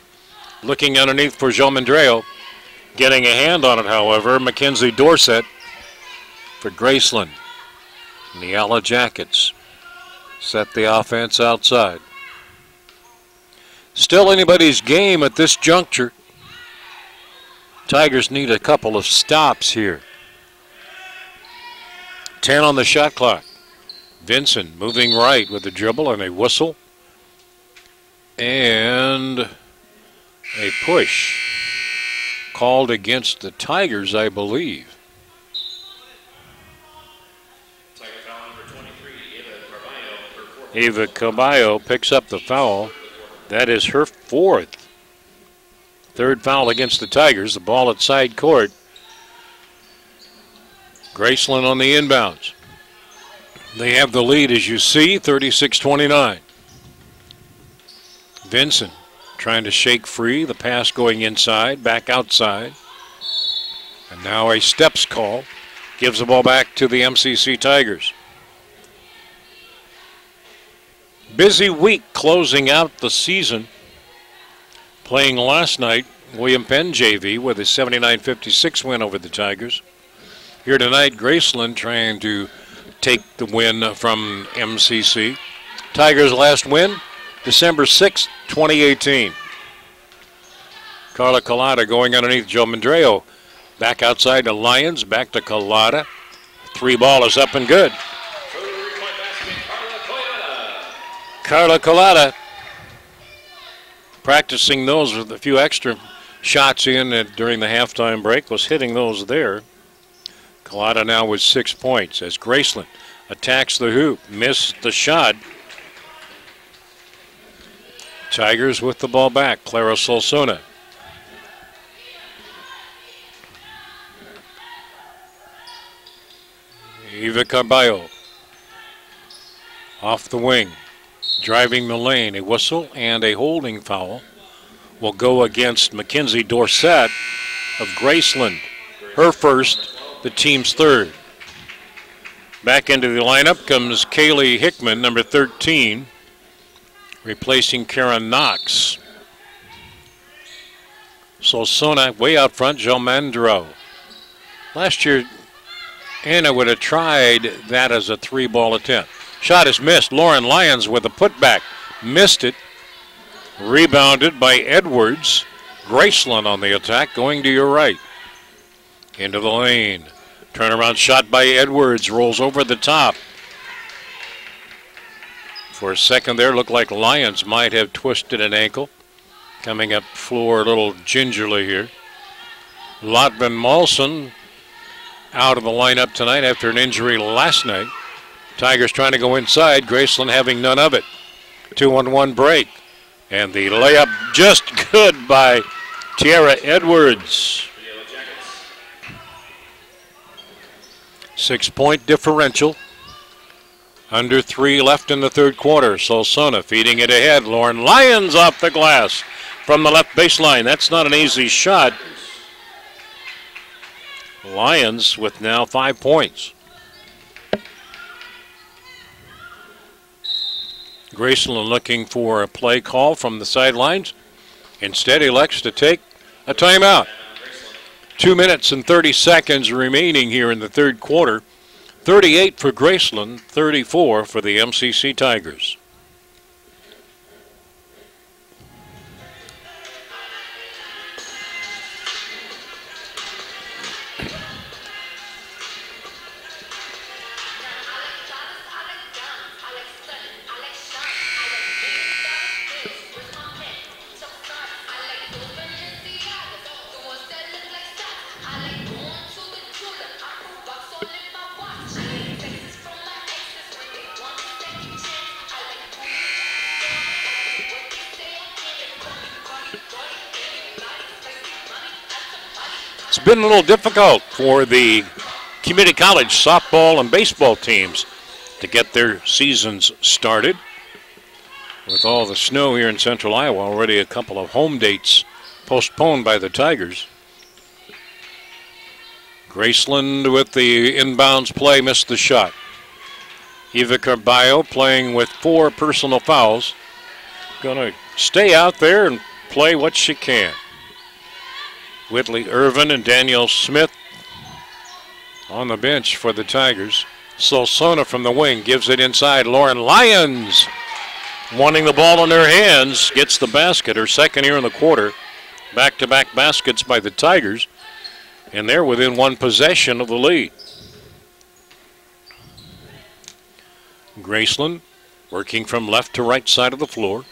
S1: Looking underneath for Joe Mandreo. Getting a hand on it, however, Mackenzie Dorsett for Graceland. And the Yellow Jackets set the offense outside. Still anybody's game at this juncture. Tigers need a couple of stops here. 10 on the shot clock. Vincent moving right with a dribble and a whistle. And a push called against the Tigers, I believe. Eva Carballo picks up the foul. That is her fourth. Third foul against the Tigers. The ball at side court. Graceland on the inbounds. They have the lead, as you see, 36-29. Vincent trying to shake free. The pass going inside, back outside. And now a steps call. Gives the ball back to the MCC Tigers. Busy week closing out the season. Playing last night, William Penn JV with a 79-56 win over the Tigers. Here tonight, Graceland trying to take the win from MCC. Tigers' last win, December 6, 2018. Carla Collada going underneath Joe Mandreo. Back outside to Lyons, back to Collada. Three ball is up and good. Carla Collada practicing those with a few extra shots in during the halftime break, was hitting those there. Collada now with 6 points as Graceland attacks the hoop, missed the shot. Tigers with the ball back, Clara Solsona. Eva Carballo off the wing. Driving the lane, a whistle and a holding foul will go against Mackenzie Dorsett of Graceland. Her first, the team's third. Back into the lineup comes Kaylee Hickman, number 13, replacing Karen Knox. Solsona way out front, Jomandro. Last year, Anna would have tried that as a 3-ball attempt. Shot is missed. Lauren Lyons with a putback. Missed it. Rebounded by Edwards. Graceland on the attack, going to your right. Into the lane. Turnaround shot by Edwards. Rolls over the top. For a second there, looked like Lyons might have twisted an ankle. Coming up floor a little gingerly here. Lotvin Malson out of the lineup tonight after an injury last night. Tigers trying to go inside. Graceland having none of it. 2-on-1 break. And the layup just good by Tiara Edwards. 6-point differential. Under 3 left in the third quarter. Solsona feeding it ahead. Lauren Lyons off the glass from the left baseline. That's not an easy shot. Lyons with now 5 points. Graceland looking for a play call from the sidelines. Instead elects to take a timeout. 2 minutes and 30 seconds remaining here in the third quarter. 38 for Graceland, 34 for the MCC Tigers. It's been a little difficult for the community college softball and baseball teams to get their seasons started. With all the snow here in central Iowa, already a couple of home dates postponed by the Tigers. Graceland with the inbounds play missed the shot. Eva Carballo playing with 4 personal fouls. Gonna stay out there and play what she can. Whitley Irvin and Danielle Smith on the bench for the Tigers. Solsona from the wing gives it inside. Lauren Lyons wanting the ball in her hands. Gets the basket, her second here in the quarter. Back-to-back baskets by the Tigers. And they're within 1 possession of the lead. Graceland working from left to right side of the floor.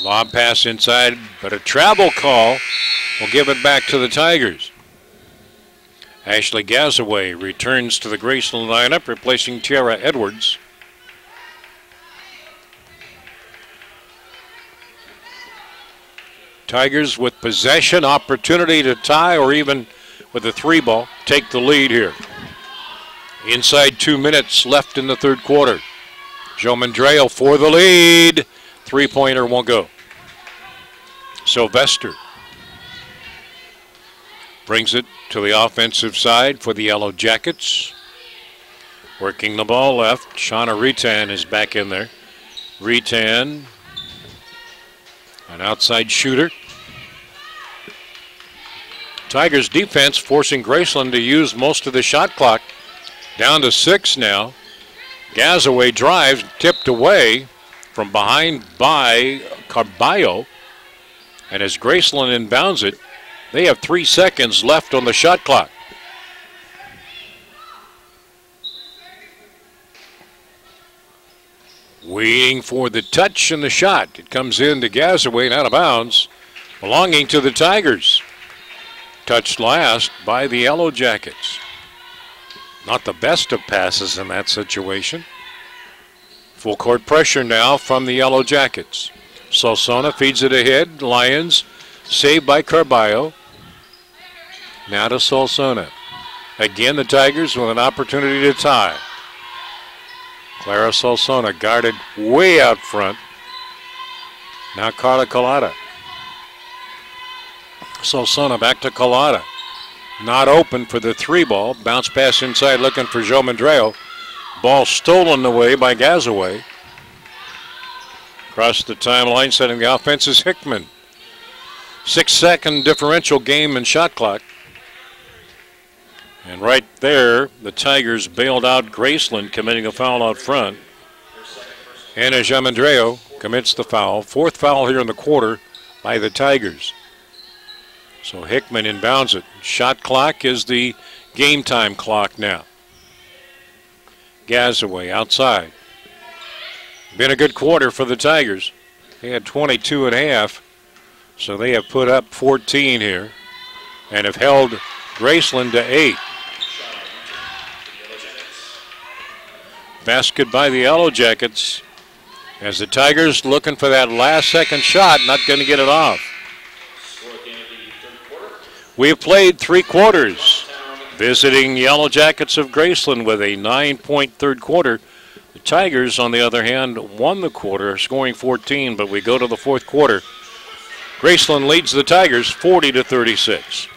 S1: Lob pass inside, but a travel call will give it back to the Tigers. Ashley Gazaway returns to the Graceland lineup, replacing Tiara Edwards. Tigers with possession, opportunity to tie, or even with a 3-ball, take the lead here. Inside 2 minutes left in the third quarter. Joe Mandreo for the lead. 3-pointer won't go. Sylvester brings it to the offensive side for the Yellow Jackets. Working the ball left. Shauna Retan is back in there. Retan, an outside shooter. Tigers defense forcing Graceland to use most of the shot clock. Down to 6 now. Gazaway drives, tipped away from behind by Carballo. And as Graceland inbounds it, they have 3 seconds left on the shot clock. Waiting for the touch and the shot. It comes in to Gazaway and out of bounds, belonging to the Tigers. Touched last by the Yellow Jackets. Not the best of passes in that situation. Full court pressure now from the Yellow Jackets. Solsona feeds it ahead. Lyons saved by Carballo. Now to Solsona. Again the Tigers with an opportunity to tie. Clara Solsona guarded way out front. Now Carla Collada. Solsona back to Collada. not open for the 3-ball. Bounce pass inside looking for Joe Mandreo. Ball stolen away by Gazaway. Across the timeline, setting the offense is Hickman. 6-second differential game and shot clock. And right there, the Tigers bailed out Graceland, committing a foul out front. Anna Jamandreo commits the foul. 4th foul here in the quarter by the Tigers. So Hickman inbounds it. Shot clock is the game time clock now. Gazaway outside. Been a good quarter for the Tigers. They had 22 and a half, so they have put up 14 here and have held Graceland to 8. Basket by the Yellow Jackets as the Tigers looking for that last second shot, not going to get it off. We've played 3 quarters. Visiting Yellow Jackets of Graceland with a 9-point third quarter. The Tigers, on the other hand, won the quarter, scoring 14, but we go to the 4th quarter. Graceland leads the Tigers 40-36.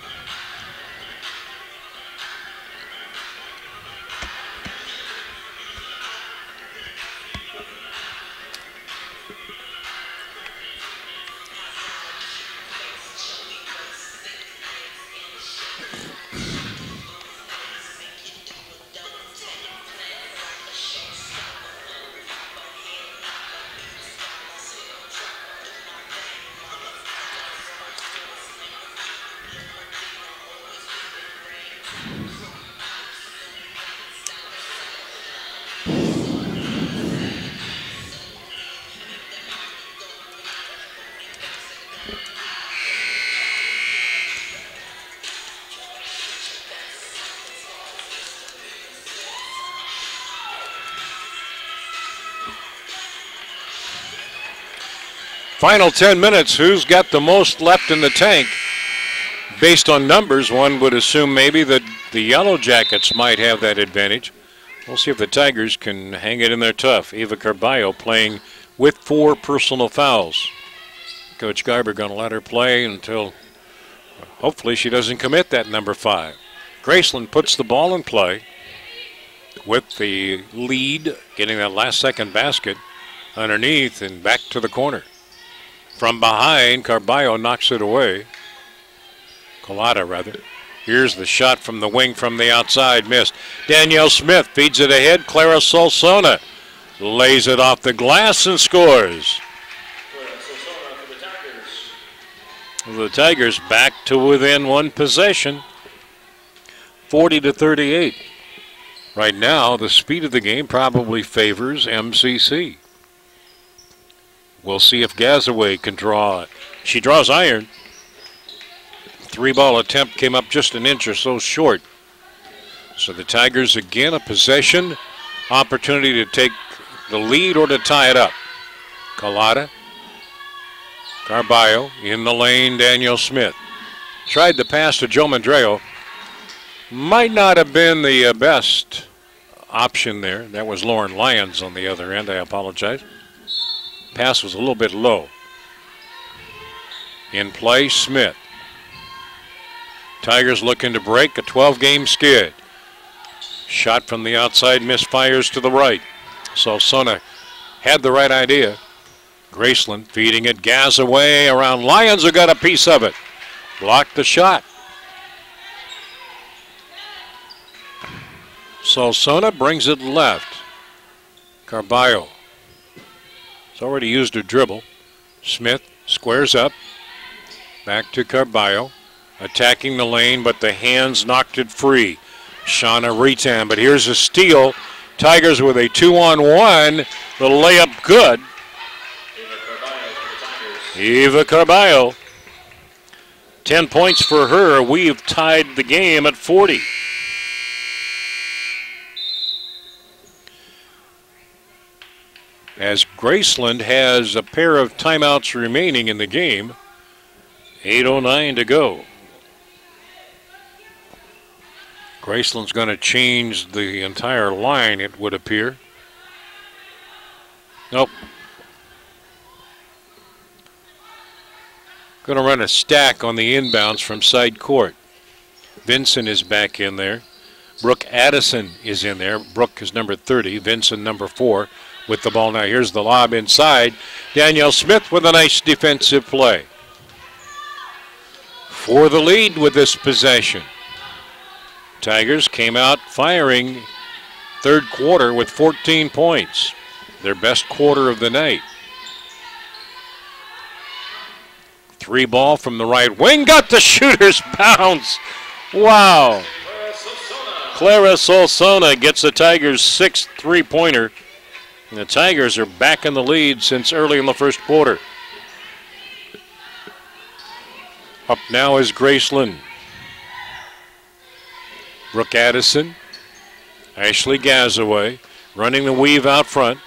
S1: Final 10 minutes, who's got the most left in the tank? Based on numbers, one would assume maybe that the Yellow Jackets might have that advantage. We'll see if the Tigers can hang it in there tough. Eva Carballo playing with 4 personal fouls. Coach Garber going to let her play until hopefully she doesn't commit that number 5. Graceland puts the ball in play with the lead, getting that last second basket underneath and back to the corner. From behind, Carballo knocks it away. Colada, rather. Here's the shot from the wing from the outside, missed. Danielle Smith feeds it ahead. Clara Solsona lays it off the glass and scores. The Tigers back to within 1 possession, 40-38. Right now, the speed of the game probably favors MCC. We'll see if Gazaway can draw it. She draws iron. 3-ball attempt came up just an inch or so short. So the Tigers again a possession opportunity to take the lead or to tie it up. Colada. Carballo in the lane, Daniel Smith. Tried the pass to Joe Mandreo. Might not have been the best option there. That was Lauren Lyons on the other end. I apologize. Pass was a little bit low. In play, Smith. Tigers looking to break a 12-game skid. Shot from the outside, misfires to the right. Solsona had the right idea. Graceland feeding it. Gazaway around Lyons, who got a piece of it. Blocked the shot. Solsona brings it left. Carballo has already used her dribble. Smith squares up. Back to Carballo. Attacking the lane, but the hands knocked it free. Shauna Retan, but here's a steal. Tigers with a 2-on-1. The layup good. Eva Carballo. 10 points for her. We've tied the game at 40. As Graceland has a pair of timeouts remaining in the game. 8:09 to go. Graceland's going to change the entire line, it would appear. Nope. Going to run a stack on the inbounds from side court. Vincent is back in there. Brooke Addison is in there. Brooke is number 30. Vincent number 4 with the ball now. Here's the lob inside. Danielle Smith with a nice defensive play. For the lead with this possession. Tigers came out firing third quarter with 14 points. Their best quarter of the night. 3 ball from the right wing. Got the shooter's bounce. Wow. Clara Solsona gets the Tigers' 6th three-pointer. The Tigers are back in the lead since early in the first quarter. Up now is Graceland. Brooke Addison. Ashley Gazaway running the weave out front.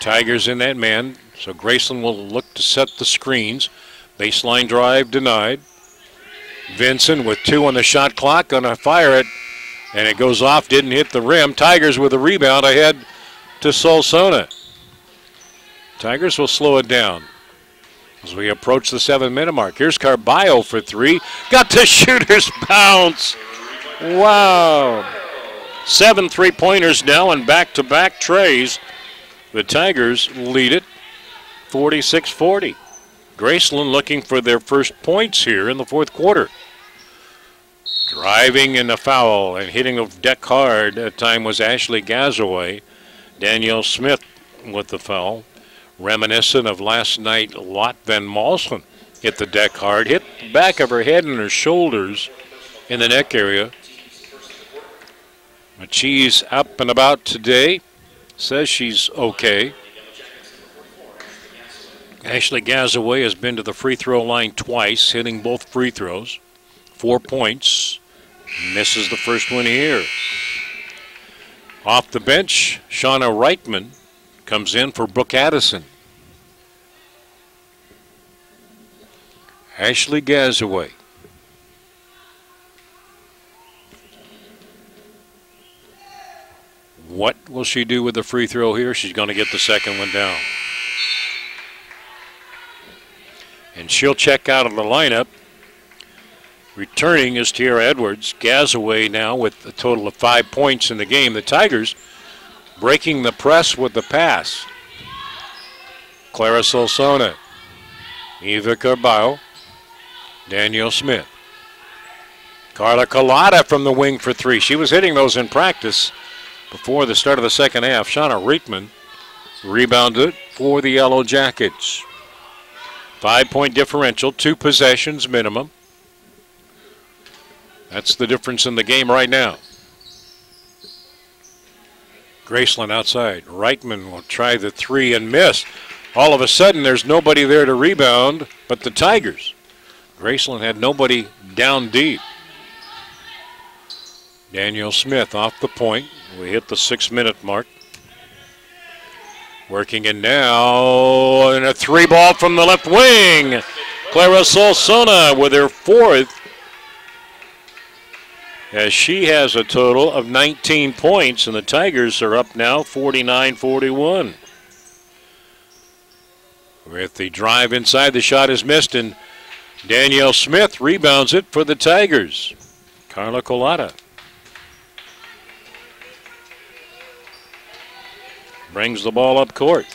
S1: Tigers in that man, so Graceland will look to set the screens. Baseline drive denied. Vincent with 2 on the shot clock, gonna fire it, and it goes off, didn't hit the rim. Tigers with a rebound ahead to Solsona. Tigers will slow it down as we approach the 7-minute mark. Here's Carballo for 3. Got the shooter's bounce. Wow. 7 three-pointers now and back-to-back trays. The Tigers lead it 46-40. Graceland looking for their first points here in the fourth quarter. Driving in the foul and hitting the deck hard at time was Ashley Gazaway. Danielle Smith with the foul. Reminiscent of last night, Lot Van Malsen hit the deck hard. Hit the back of her head and her shoulders in the neck area. She's up and about today. Says she's okay. Ashley Gazaway has been to the free throw line twice, hitting both free throws. 4 points. Misses the first one here. Off the bench, Shauna Reitman comes in for Brooke Addison. Ashley Gazaway. What will she do with the free throw here? She's going to get the second one down. And she'll check out of the lineup. Returning is Tierra Edwards. Gazaway now with a total of 5 points in the game. The Tigers breaking the press with the pass. Clara Solsona. Eva Carballo. Danielle Smith. Carla Collada from the wing for 3. She was hitting those in practice before the start of the second half. Shauna Reitman rebounded for the Yellow Jackets. 5-point differential, 2 possessions minimum. That's the difference in the game right now. Graceland outside. Reitman will try the 3 and miss. All of a sudden, there's nobody there to rebound but the Tigers. Graceland had nobody down deep. Danielle Smith off the point. We hit the 6-minute mark. Working in now, and a 3 ball from the left wing. Clara Solsona with her 4th, as she has a total of 19 points, and the Tigers are up now 49-41. With the drive inside, the shot is missed, and Danielle Smith rebounds it for the Tigers. Carla Collada brings the ball up court.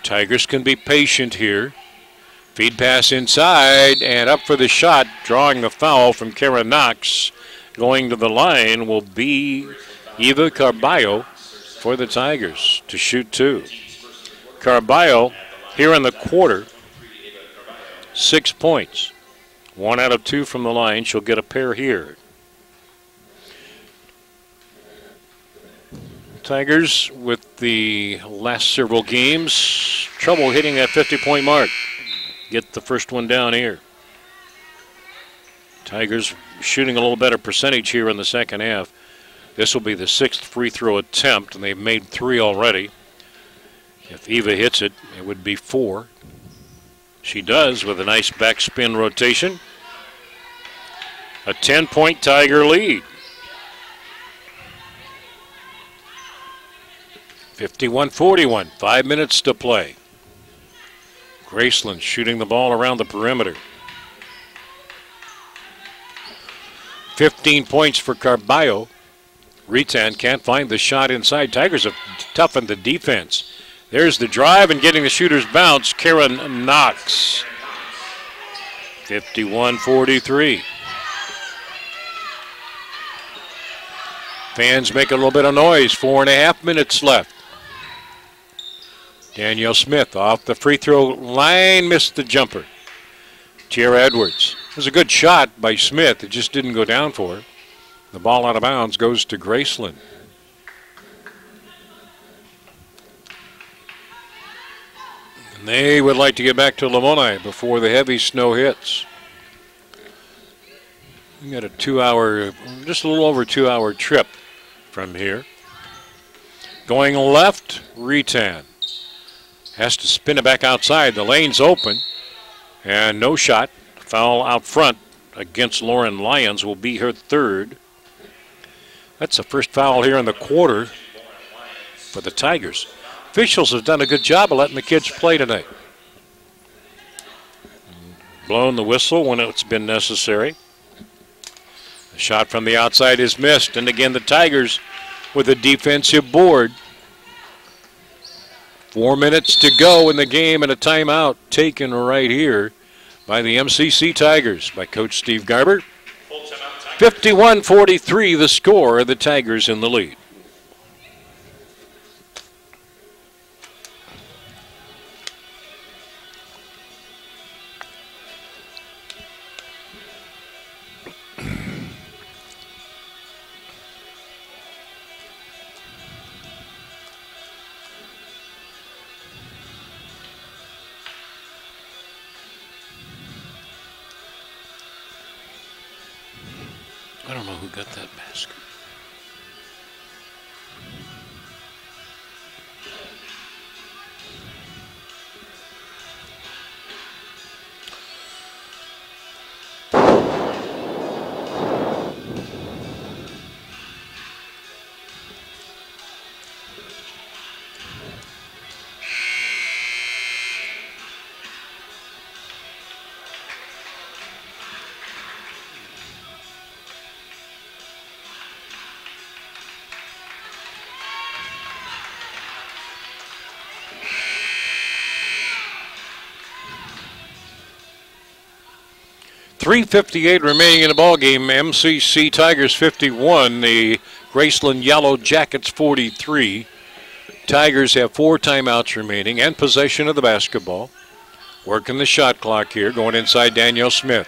S1: Tigers can be patient here. Feed pass inside and up for the shot, drawing the foul from Kara Knox. Going to the line will be Eva Carballo for the Tigers to shoot 2. Carballo here in the quarter, 6 points. 1 out of 2 from the line. She'll get a pair here. Tigers with the last several games, trouble hitting that 50-point mark. Get the first one down here. Tigers shooting a little better percentage here in the second half. This will be the 6th free throw attempt, and they've made 3 already. If Eva hits it, it would be 4. She does with a nice backspin rotation. A 10-point Tiger lead. 51-41, 5 minutes to play. Graceland shooting the ball around the perimeter. 15 points for Carballo. Retan can't find the shot inside. Tigers have toughened the defense. There's the drive and getting the shooter's bounce. Karen Knox. 51-43. Fans make a little bit of noise. 4.5 minutes left. Danielle Smith off the free throw line, missed the jumper. Tiara Edwards. It was a good shot by Smith. It just didn't go down for her. The ball out of bounds goes to Graceland. And they would like to get back to Lamoni before the heavy snow hits. We got a 2-hour, just a little over 2-hour trip from here. Going left, Retan. Has to spin it back outside. The lane's open. And no shot. Foul out front against Lauren Lyons will be her third. That's the first foul here in the quarter for the Tigers. Officials have done a good job of letting the kids play tonight. Blown the whistle when it's been necessary. The shot from the outside is missed. And again, the Tigers with a defensive board. 4 minutes to go in the game and a timeout taken right here by the MCC Tigers by Coach Steve Garber. 51-43 the score, the Tigers in the lead. I don't know who got that basket. .358 remaining in the ball game. MCC Tigers 51, the Graceland Yellow Jackets 43. Tigers have 4 timeouts remaining and possession of the basketball. Working the shot clock here, going inside Danielle Smith.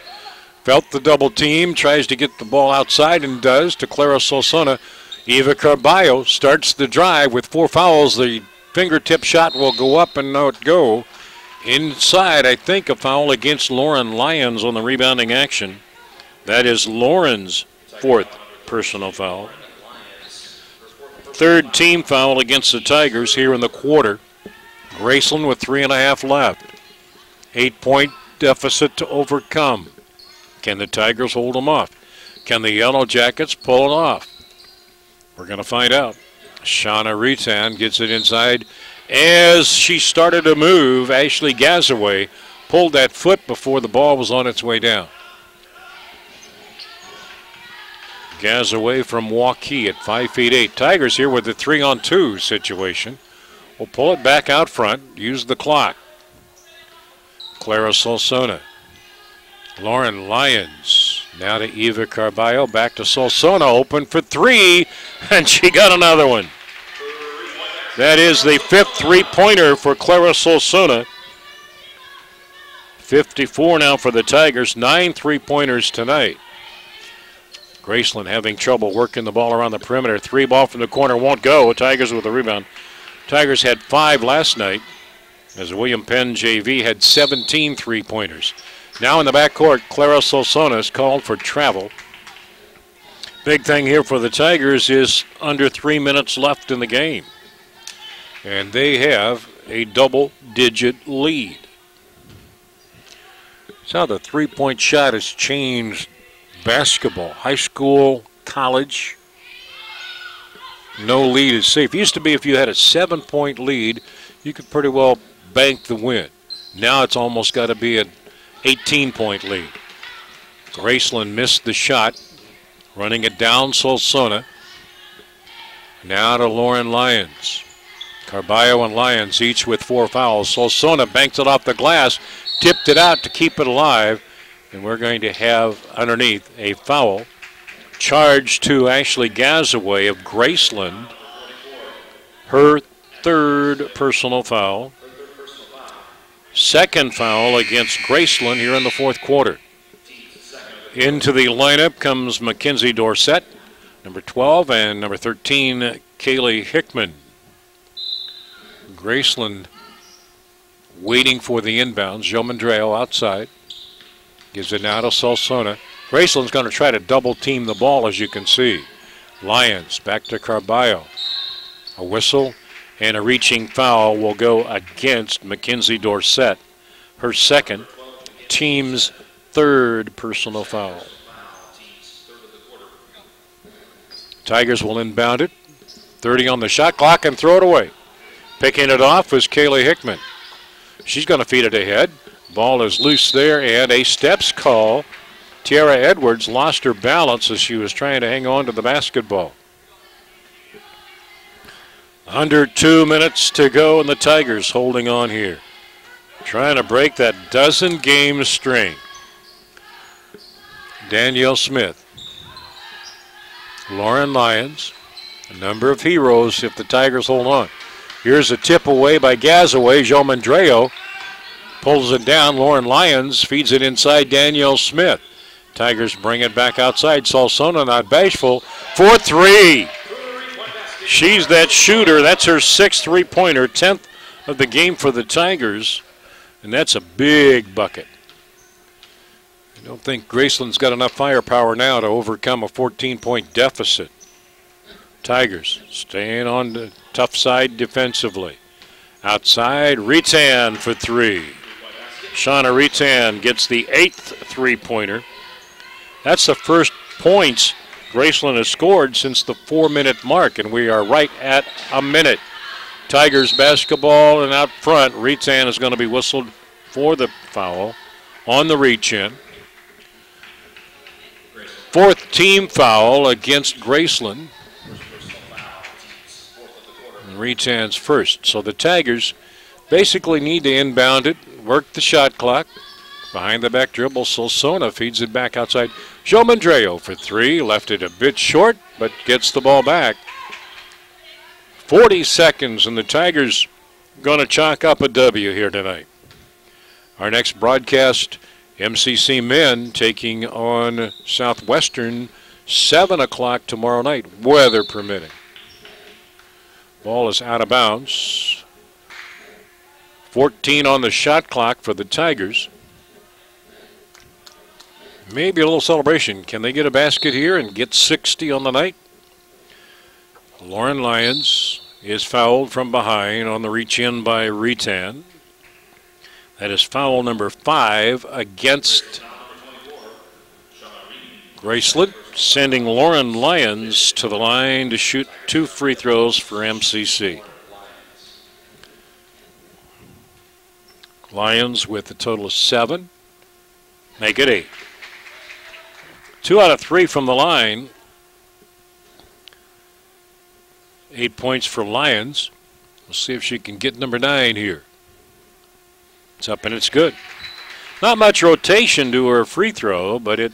S1: Felt the double team, tries to get the ball outside and does to Clara Solsona. Eva Carballo starts the drive with 4 fouls. The fingertip shot will go up and not go. Inside, I think, a foul against Lauren Lyons on the rebounding action. That is Lauren's 4th personal foul. 3rd team foul against the Tigers here in the quarter. Graceland with 3.5 left. 8-point deficit to overcome. Can the Tigers hold them off? Can the Yellow Jackets pull it off? We're going to find out. Shauna Retan gets it inside. As she started to move, Ashley Gazaway pulled that foot before the ball was on its way down. Gazaway from Waukee at 5'8". Tigers here with the 3-on-2 situation. We'll pull it back out front, use the clock. Clara Solsona. Lauren Lyons. Now to Eva Carballo, back to Solsona, open for 3, and she got another one. That is the 5th three-pointer for Clara Solsona. 54 now for the Tigers, 9 3-pointers tonight. Graceland having trouble working the ball around the perimeter. 3 ball from the corner won't go. Tigers with the rebound. Tigers had 5 last night as William Penn JV had 17 3-pointers. Now in the backcourt, Clara Solsona is called for travel. Big thing here for the Tigers is under 3 minutes left in the game. And they have a double-digit lead. That's how the three-point shot has changed basketball. High school, college, no lead is safe. It used to be if you had a 7-point lead, you could pretty well bank the win. Now it's almost got to be an 18-point lead. Graceland missed the shot. Running it down, Solsona. Now to Lauren Lyons. Carballo and Lyons each with 4 fouls. Solsona banked it off the glass, tipped it out to keep it alive, and we're going to have underneath a foul charged to Ashley Gazaway of Graceland. Her 3rd personal foul. 2nd foul against Graceland here in the 4th quarter. Into the lineup comes Mackenzie Dorsett, number 12, and number 13, Kaylee Hickman. Graceland waiting for the inbounds. Joe Mandreo outside. Gives it now to Solsona. Graceland's going to try to double team the ball, as you can see. Lyons back to Carballo. A whistle and a reaching foul will go against Mackenzie Dorsett. Her 2nd, team's 3rd personal foul. Tigers will inbound it. 30 on the shot clock and throw it away. Picking it off was Kaylee Hickman. She's going to feed it ahead. Ball is loose there, and a steps call. Tiara Edwards lost her balance as she was trying to hang on to the basketball. Under 2 minutes to go, and the Tigers holding on here. Trying to break that dozen-game string. Danielle Smith. Lauren Lyons. A number of heroes if the Tigers hold on. Here's a tip away by Gazaway. Joe Mandreo pulls it down. Lauren Lyons feeds it inside Danielle Smith. Tigers bring it back outside. Solsona not bashful. For 3. She's that shooter. That's her 6th three-pointer, 10th of the game for the Tigers. And that's a big bucket. I don't think Graceland's got enough firepower now to overcome a 14-point deficit. Tigers staying on the tough side defensively. Outside, Retan for 3. Shauna Retan gets the 8th three-pointer. That's the first points Graceland has scored since the 4-minute mark, and we are right at a minute. Tigers basketball, and out front, Retan is going to be whistled for the foul on the reach-in. 4th team foul against Graceland. And Retan's first. So the Tigers basically need to inbound it, work the shot clock. Behind the back dribble, Solsona feeds it back outside. Joe Mandreo for 3. Left it a bit short, but gets the ball back. 40 seconds, and the Tigers going to chalk up a W here tonight. Our next broadcast, MCC men taking on Southwestern, 7 o'clock tomorrow night, weather permitting. Ball is out of bounds. 14 on the shot clock for the Tigers. Maybe a little celebration. Can they get a basket here and get 60 on the night? Lauren Lyons is fouled from behind on the reach-in by Retan. That is foul number 5 against Graceland, sending Lauren Lyons to the line to shoot 2 free throws for MCC. Lyons with a total of 7. Make it 8. 2 out of 3 from the line. 8 points for Lyons. We'll see if she can get number 9 here. It's up and it's good. Not much rotation to her free throw, but it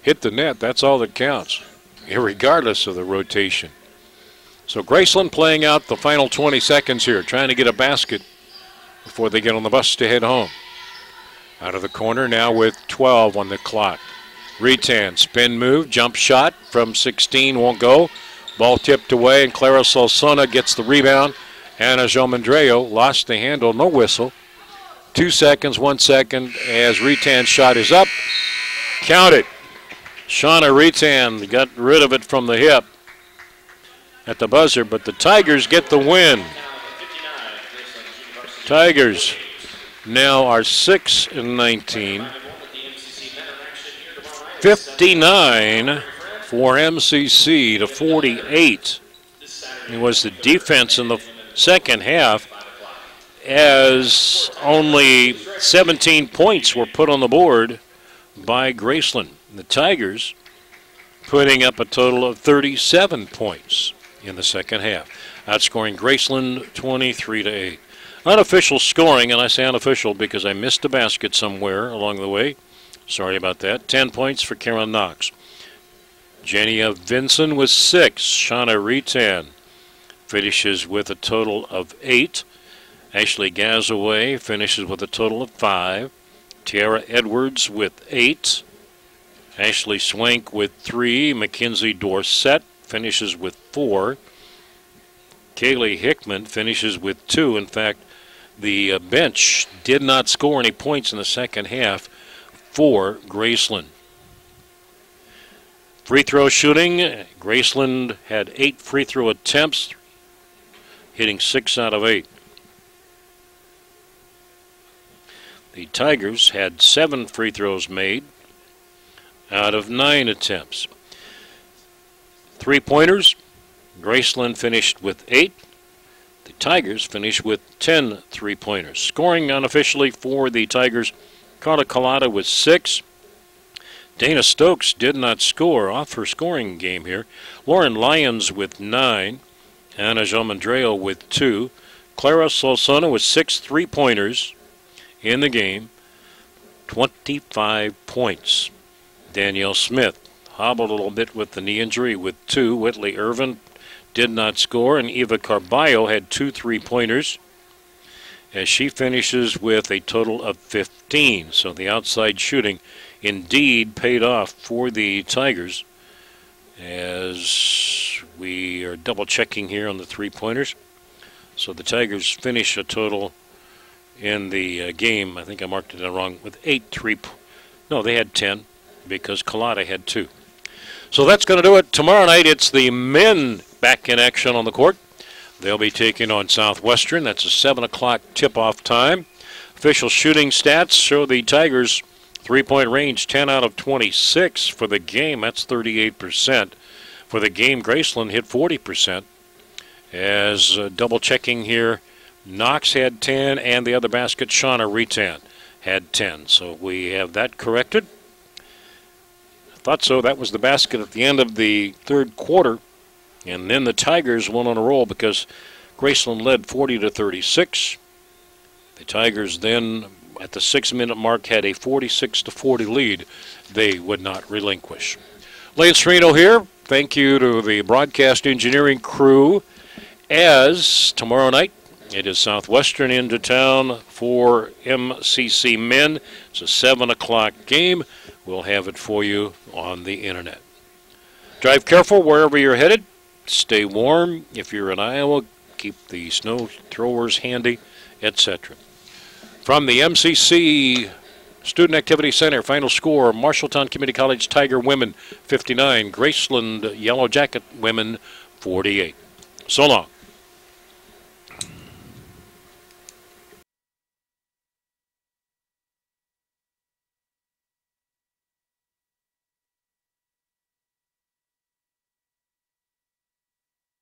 S1: hit the net. That's all that counts, regardless of the rotation. So Graceland playing out the final 20 seconds here, trying to get a basket before they get on the bus to head home. Out of the corner now with 12 on the clock. Retan, spin move, jump shot from 16, won't go. Ball tipped away, and Clara Solsona gets the rebound. Anna Jo Mandreo lost the handle, no whistle. 2 seconds, 1 second, as Retan's shot is up. Count it. Shauna Retan got rid of it from the hip at the buzzer, but the Tigers get the win. Tigers now are 6-19. 59 for MCC to 48. It was the defense in the second half, as only 17 points were put on the board by Graceland. The Tigers putting up a total of 37 points in the second half, outscoring Graceland 23-8. Unofficial scoring, and I say unofficial because I missed a basket somewhere along the way. Sorry about that. 10 points for Karen Knox. Jania Vinson with 6. Shauna Retan finishes with a total of 8. Ashley Gazaway finishes with a total of 5. Tiara Edwards with 8. Ashley Swank with 3. Mackenzie Dorsett finishes with 4. Kaylee Hickman finishes with 2. In fact, the bench did not score any points in the second half for Graceland. Free throw shooting, Graceland had 8 free throw attempts, hitting 6 out of 8. The Tigers had 7 free throws made out of 9 attempts. 3-pointers, Graceland finished with 8. The Tigers finished with 10 3-pointers. Scoring unofficially for the Tigers, Carla Collada with 6. Dana Stokes did not score off her scoring game here. Lauren Lyons with 9. Anna Jomandreo with 2. Clara Solsona with 6 3-pointers in the game. 25 points. Danielle Smith hobbled a little bit with the knee injury with 2. Whitley Irvin did not score, and Eva Carballo had 2 3-pointers as she finishes with a total of 15. So the outside shooting indeed paid off for the Tigers, as we are double checking here on the 3-pointers. So the Tigers finish a total in the game, I think I marked it wrong, with 8 no, they had 10 because Collada had 2. So that's going to do it. Tomorrow night it's the men back in action on the court. They'll be taking on Southwestern. That's a 7 o'clock tip-off time. Official shooting stats show the Tigers' three-point range 10 out of 26 for the game. That's 38%. For the game, Graceland hit 40%. As double-checking here, Knox had 10, and the other basket, Shauna Retan, had 10. So we have that corrected. I thought so. That was the basket at the end of the third quarter. And then the Tigers went on a roll because Graceland led 40-36. The Tigers then, at the 6-minute mark, had a 46-40 lead. They would not relinquish. Lance Reno here. Thank you to the broadcast engineering crew. As tomorrow night, it is Southwestern into town for MCC men. It's a 7 o'clock game. We'll have it for you on the internet. Drive careful wherever you're headed. Stay warm. If you're in Iowa, keep the snow throwers handy, etc. From the MCC Student Activity Center, final score, Marshalltown Community College Tiger women 59, Graceland Yellow Jacket women 48. So long.